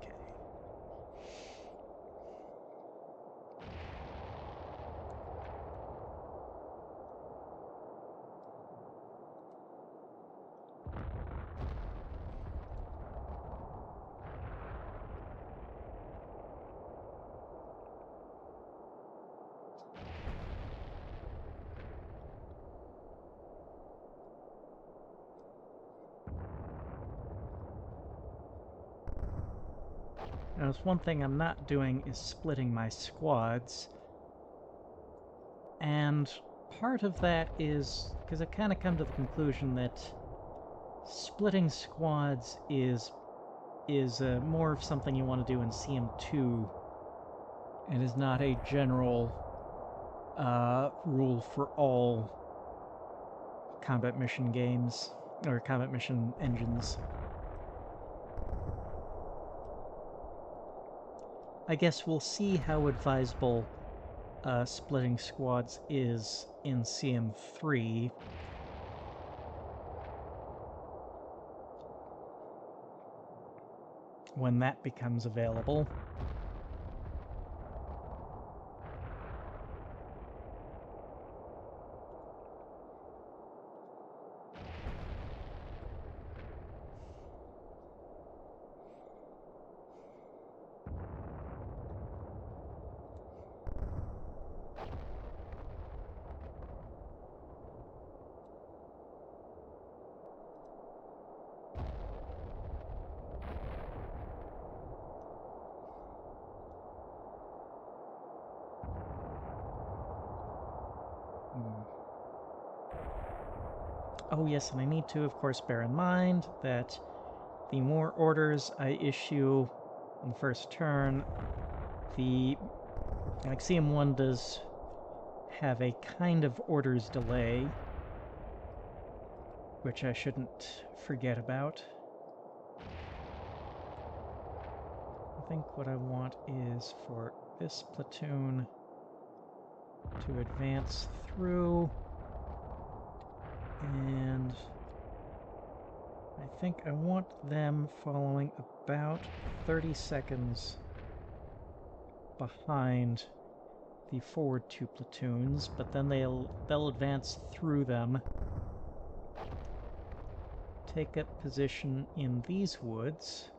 Now, there's one thing I'm not doing is splitting my squads. And part of that is because I've kind of come to the conclusion that splitting squads is more of something you want to do in CM2 and is not a general rule for all combat mission games or combat mission engines. I guess we'll see how advisable splitting squads is in CM3. When that becomes available. Oh yes, and I need to, of course, bear in mind that the more orders I issue on the first turn, like CM1 does have a kind of orders delay, which I shouldn't forget about. I think what I want is for this platoon to advance through, and I think I want them following about 30 seconds behind the forward two platoons, but then they'll advance through them, take up position in these woods.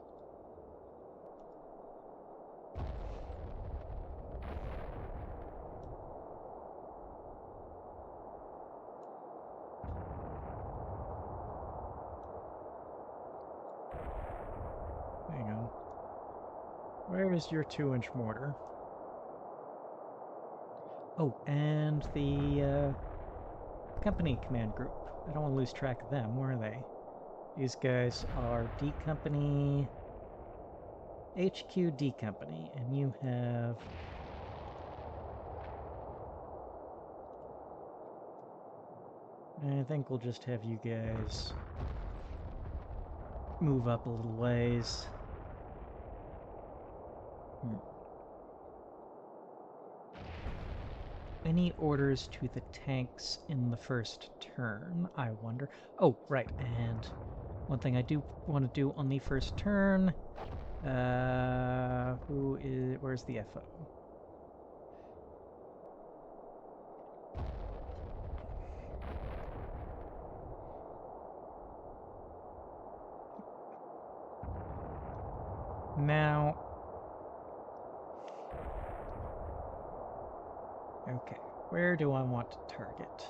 Hang on. Where is your 2-inch mortar? Oh, and the company command group. I don't want to lose track of them. Where are they? These guys are D Company, HQ D Company, and you have... I think we'll just have you guys move up a little ways. Any orders to the tanks in the first turn, I wonder? Oh, right, and one thing I do want to do on the first turn, where's the FO? Now... Okay, where do I want to target?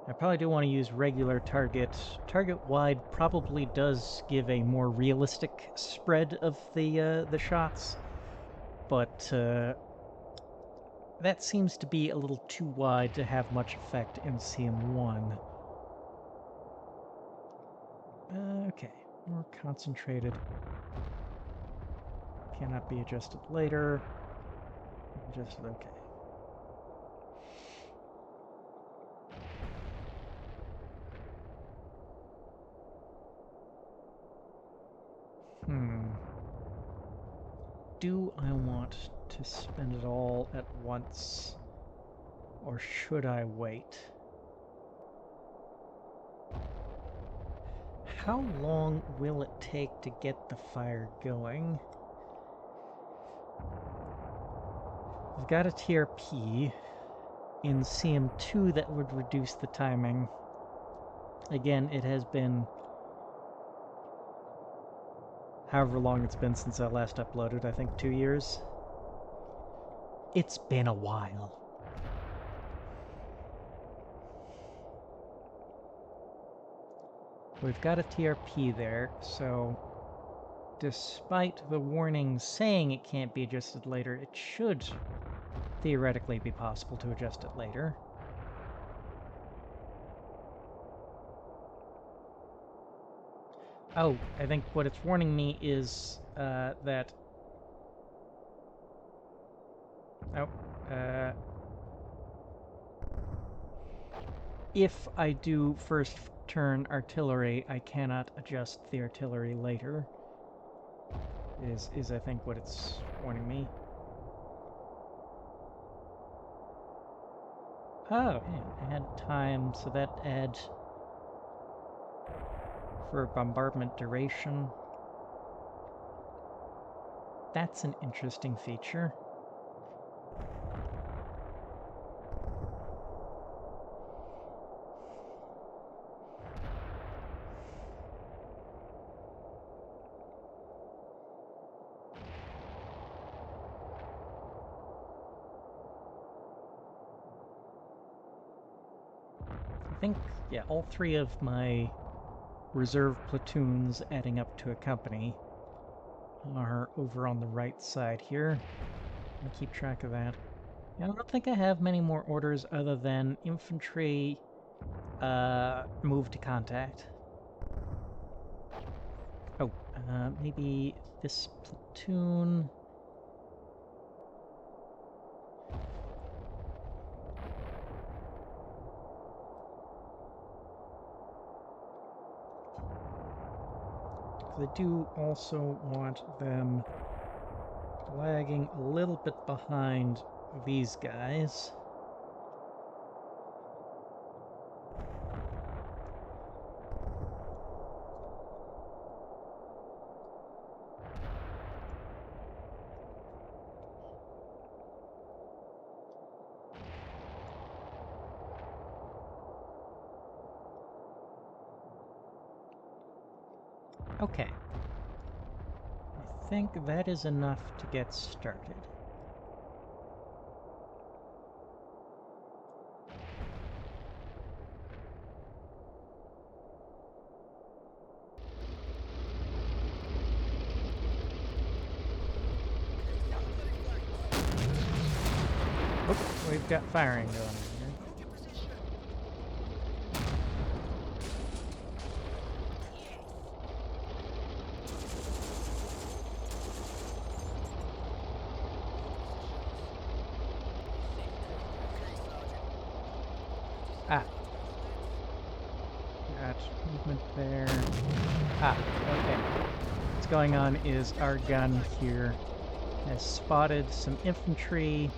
I probably do want to use regular target. Target wide probably does give a more realistic spread of the shots, but that seems to be a little too wide to have much effect in CM1. Okay, more concentrated. Cannot be adjusted later. Adjusted, okay. Do I want to spend it all at once, or should I wait? How long will it take to get the fire going? I've got a TRP in CM2 that would reduce the timing. Again, it has been however long it's been since I last uploaded, I think 2 years. It's been a while. We've got a TRP there, so despite the warning saying it can't be adjusted later, it should theoretically be possible to adjust it later. Oh, I think what it's warning me is that... Oh, if I do first turn artillery, I cannot adjust the artillery later. Is I think what it's warning me. Oh, yeah, add time, so that add for bombardment duration. That's an interesting feature. I think, yeah, all 3 of my reserve platoons adding up to a company are over on the right side here. I'm gonna keep track of that. Yeah, I don't think I have many more orders other than infantry move to contact. Oh, maybe this platoon... I do also want them lagging a little bit behind these guys. Okay. I think that is enough to get started. Oh, we've got firing going on here. Ah. Got movement there. Ah, okay. What's going on is our gun here has spotted some infantry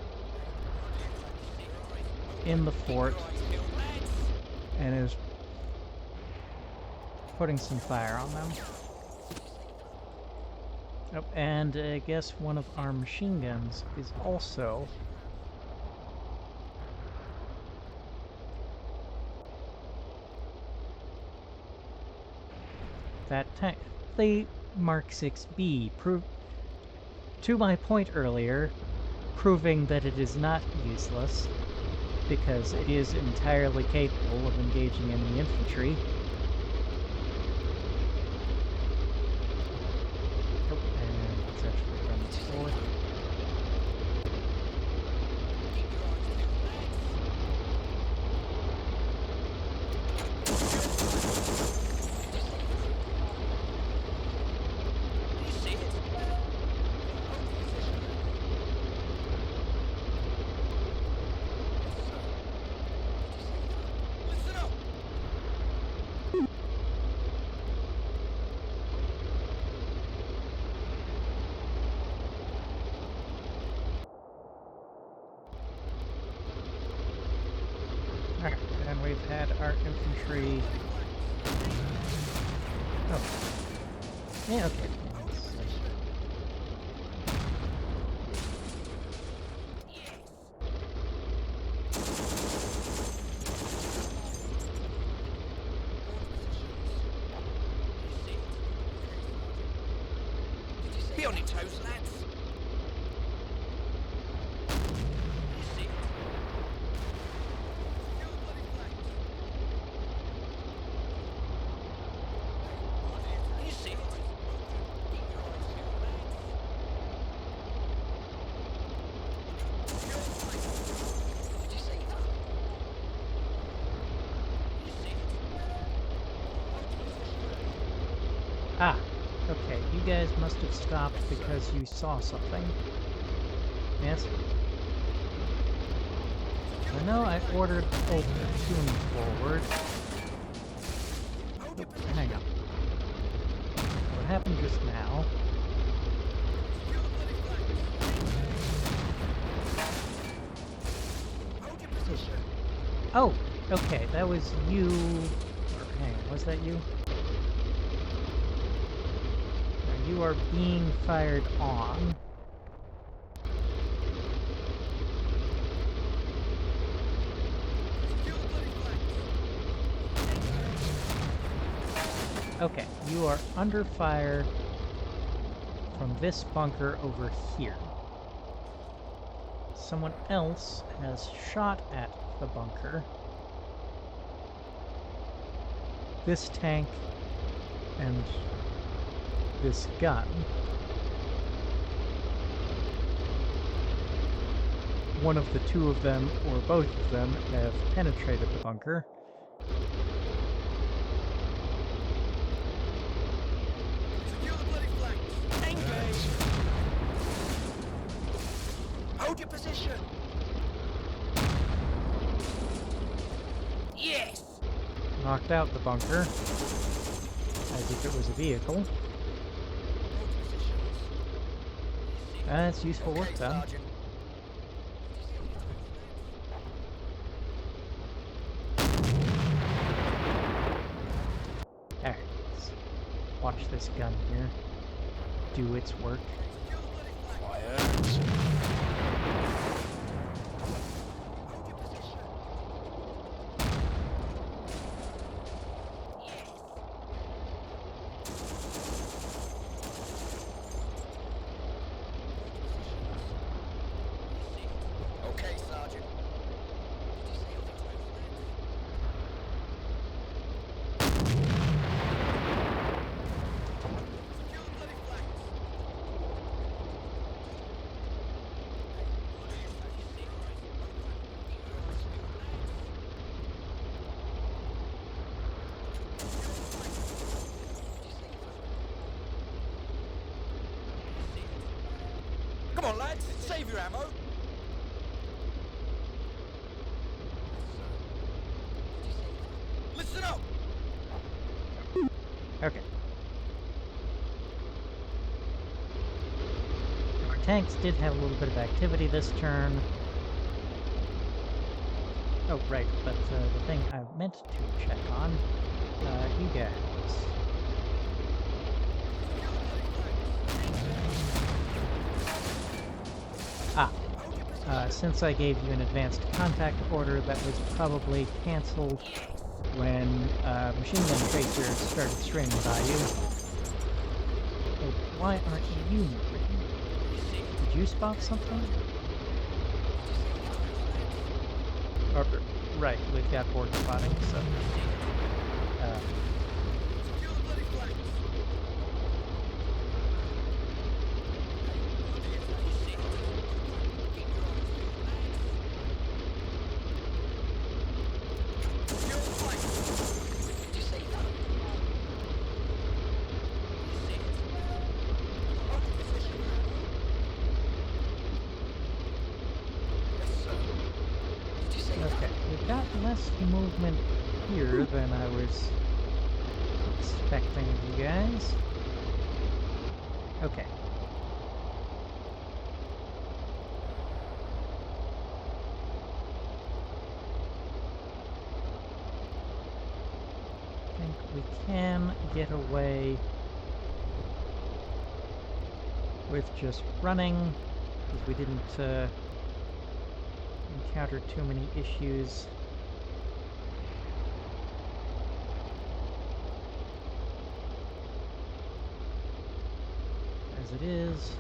in the fort and is putting some fire on them. Oh, and I guess one of our machine guns is also that tank. Mark 6B, to my point earlier, proving that it is not useless, because it is entirely capable of engaging enemy infantry. Oh, and let's actually run this forward. Alright, and we've had our infantry... Oh. Yeah, okay. Be on your toes, lads. Ah, okay, you guys must have stopped because you saw something. Yes? I know I ordered the whole platoon forward. Oh, hang on. What happened just now? Oh, okay, that was you. Or, hang on, was that you? You are being fired on. Okay, you are under fire from this bunker over here. Someone else has shot at the bunker. This tank and this gun. One of the two of them, or both of them, have penetrated the bunker. Secure the bloody flanks. Engage. Hold your position. Yes. Knocked out the bunker, as if it was a vehicle. That's useful work done. Alright, let's watch this gun here do its work. Quiet. Okay, Sergeant. Come on, lads, save your ammo. Listen up. Okay. Our tanks did have a little bit of activity this turn. Oh, right, but the thing I meant to check on, you guys. Since I gave you an advanced contact order, that was probably cancelled when machine gun tracers started straining by you. Why aren't you moving? Did you spot something? Or, right, we've got board spotting, so... Secure the bloody flanks. Secure the flanks. okay, we've got less movement here than I was expecting of you guys. Okay. I think we can get away with just running, because we didn't encounter too many issues. As it is.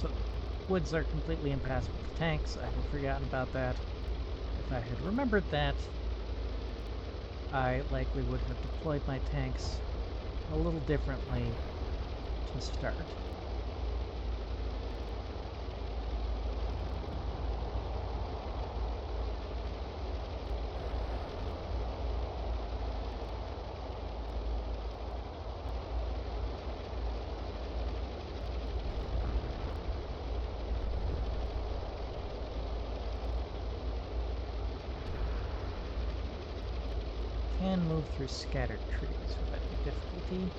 So, woods are completely impassable to tanks. I had forgotten about that. If I had remembered that, I likely would have deployed my tanks a little differently to start. Can move through scattered trees without any difficulty.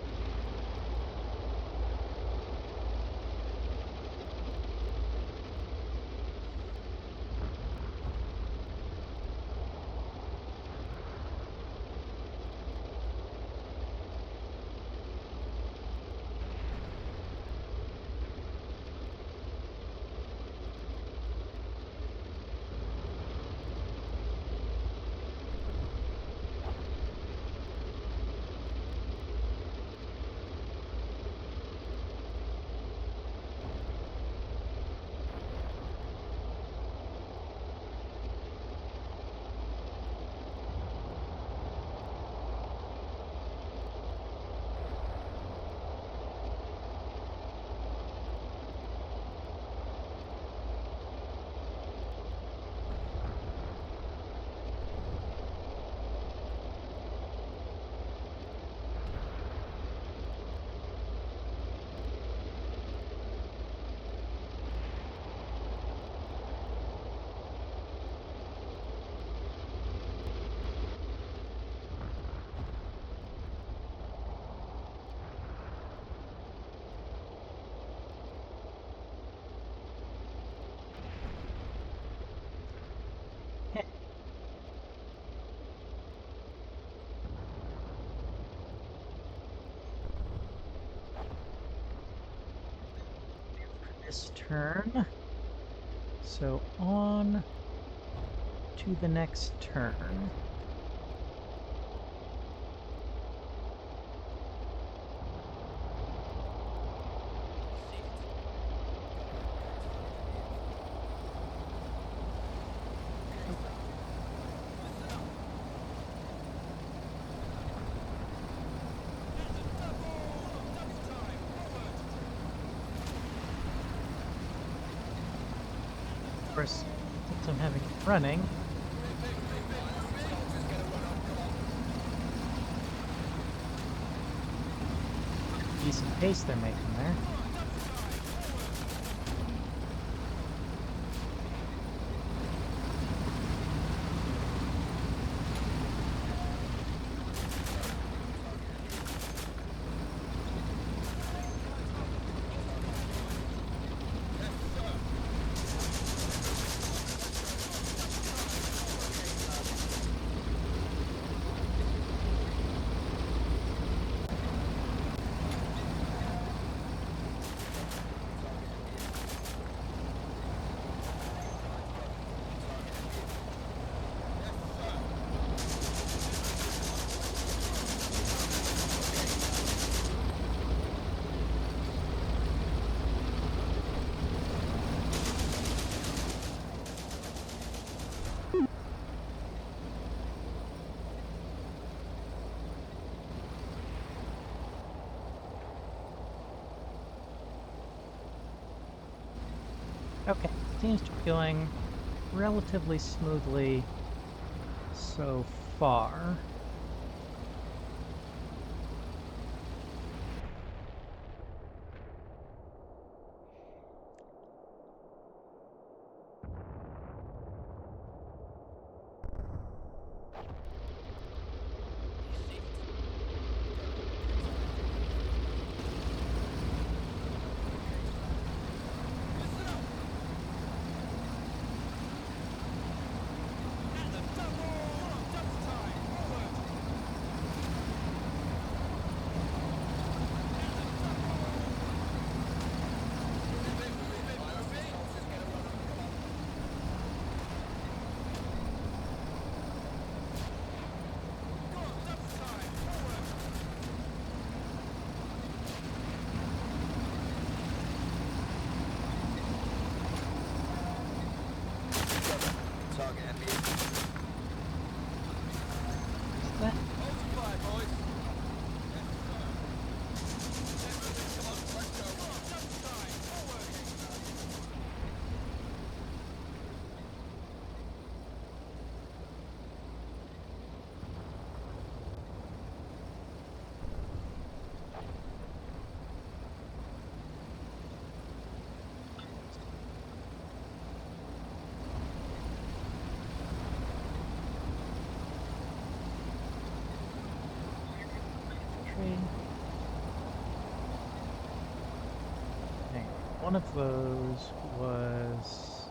this turn. So on to the next turn. Of course, since I'm having it running, decent pace they're making there. Okay, seems to be going relatively smoothly so far. Target enemy. Is that? Hold your fire, boys. Come on, let's go. Double time. Forward. Hang on. One of those was...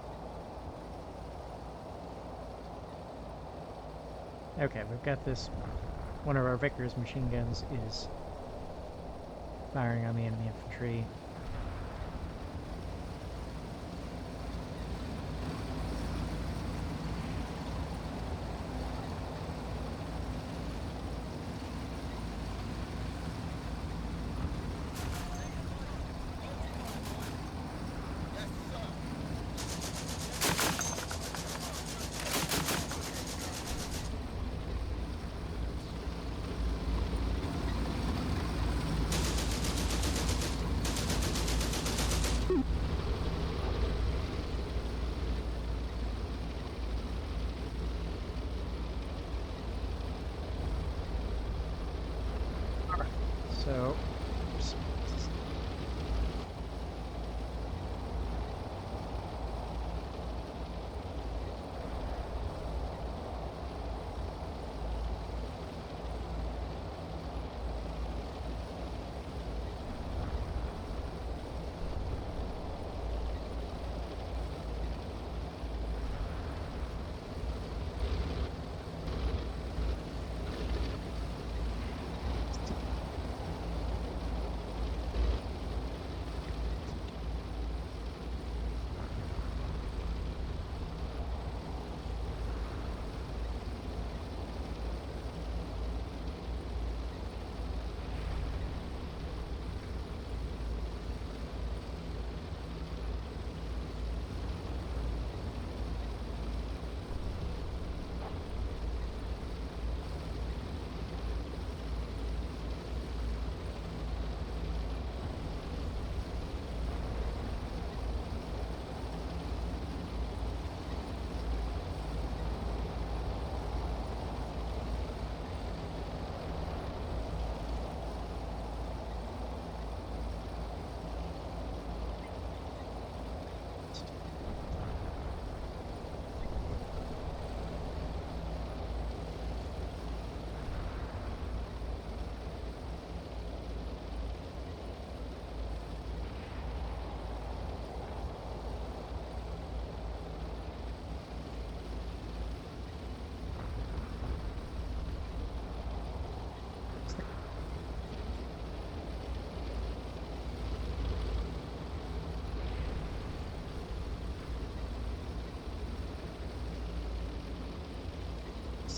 Okay, we've got this. One of our Vickers machine guns is firing on the enemy infantry.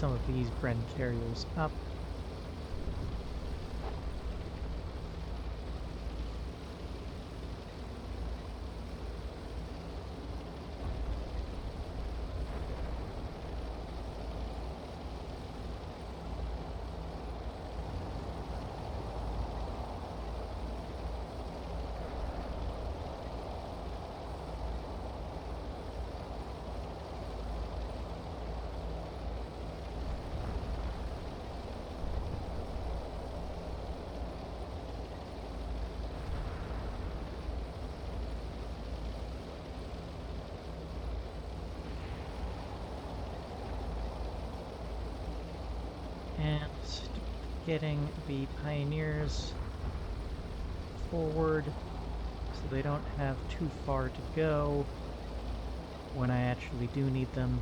some of these Bren carriers up. And getting the pioneers forward so they don't have too far to go when I actually do need them.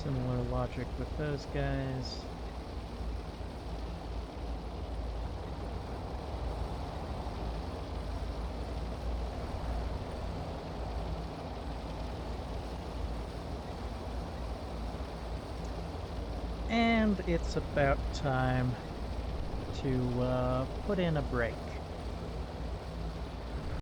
Similar logic with those guys. And it's about time to put in a break.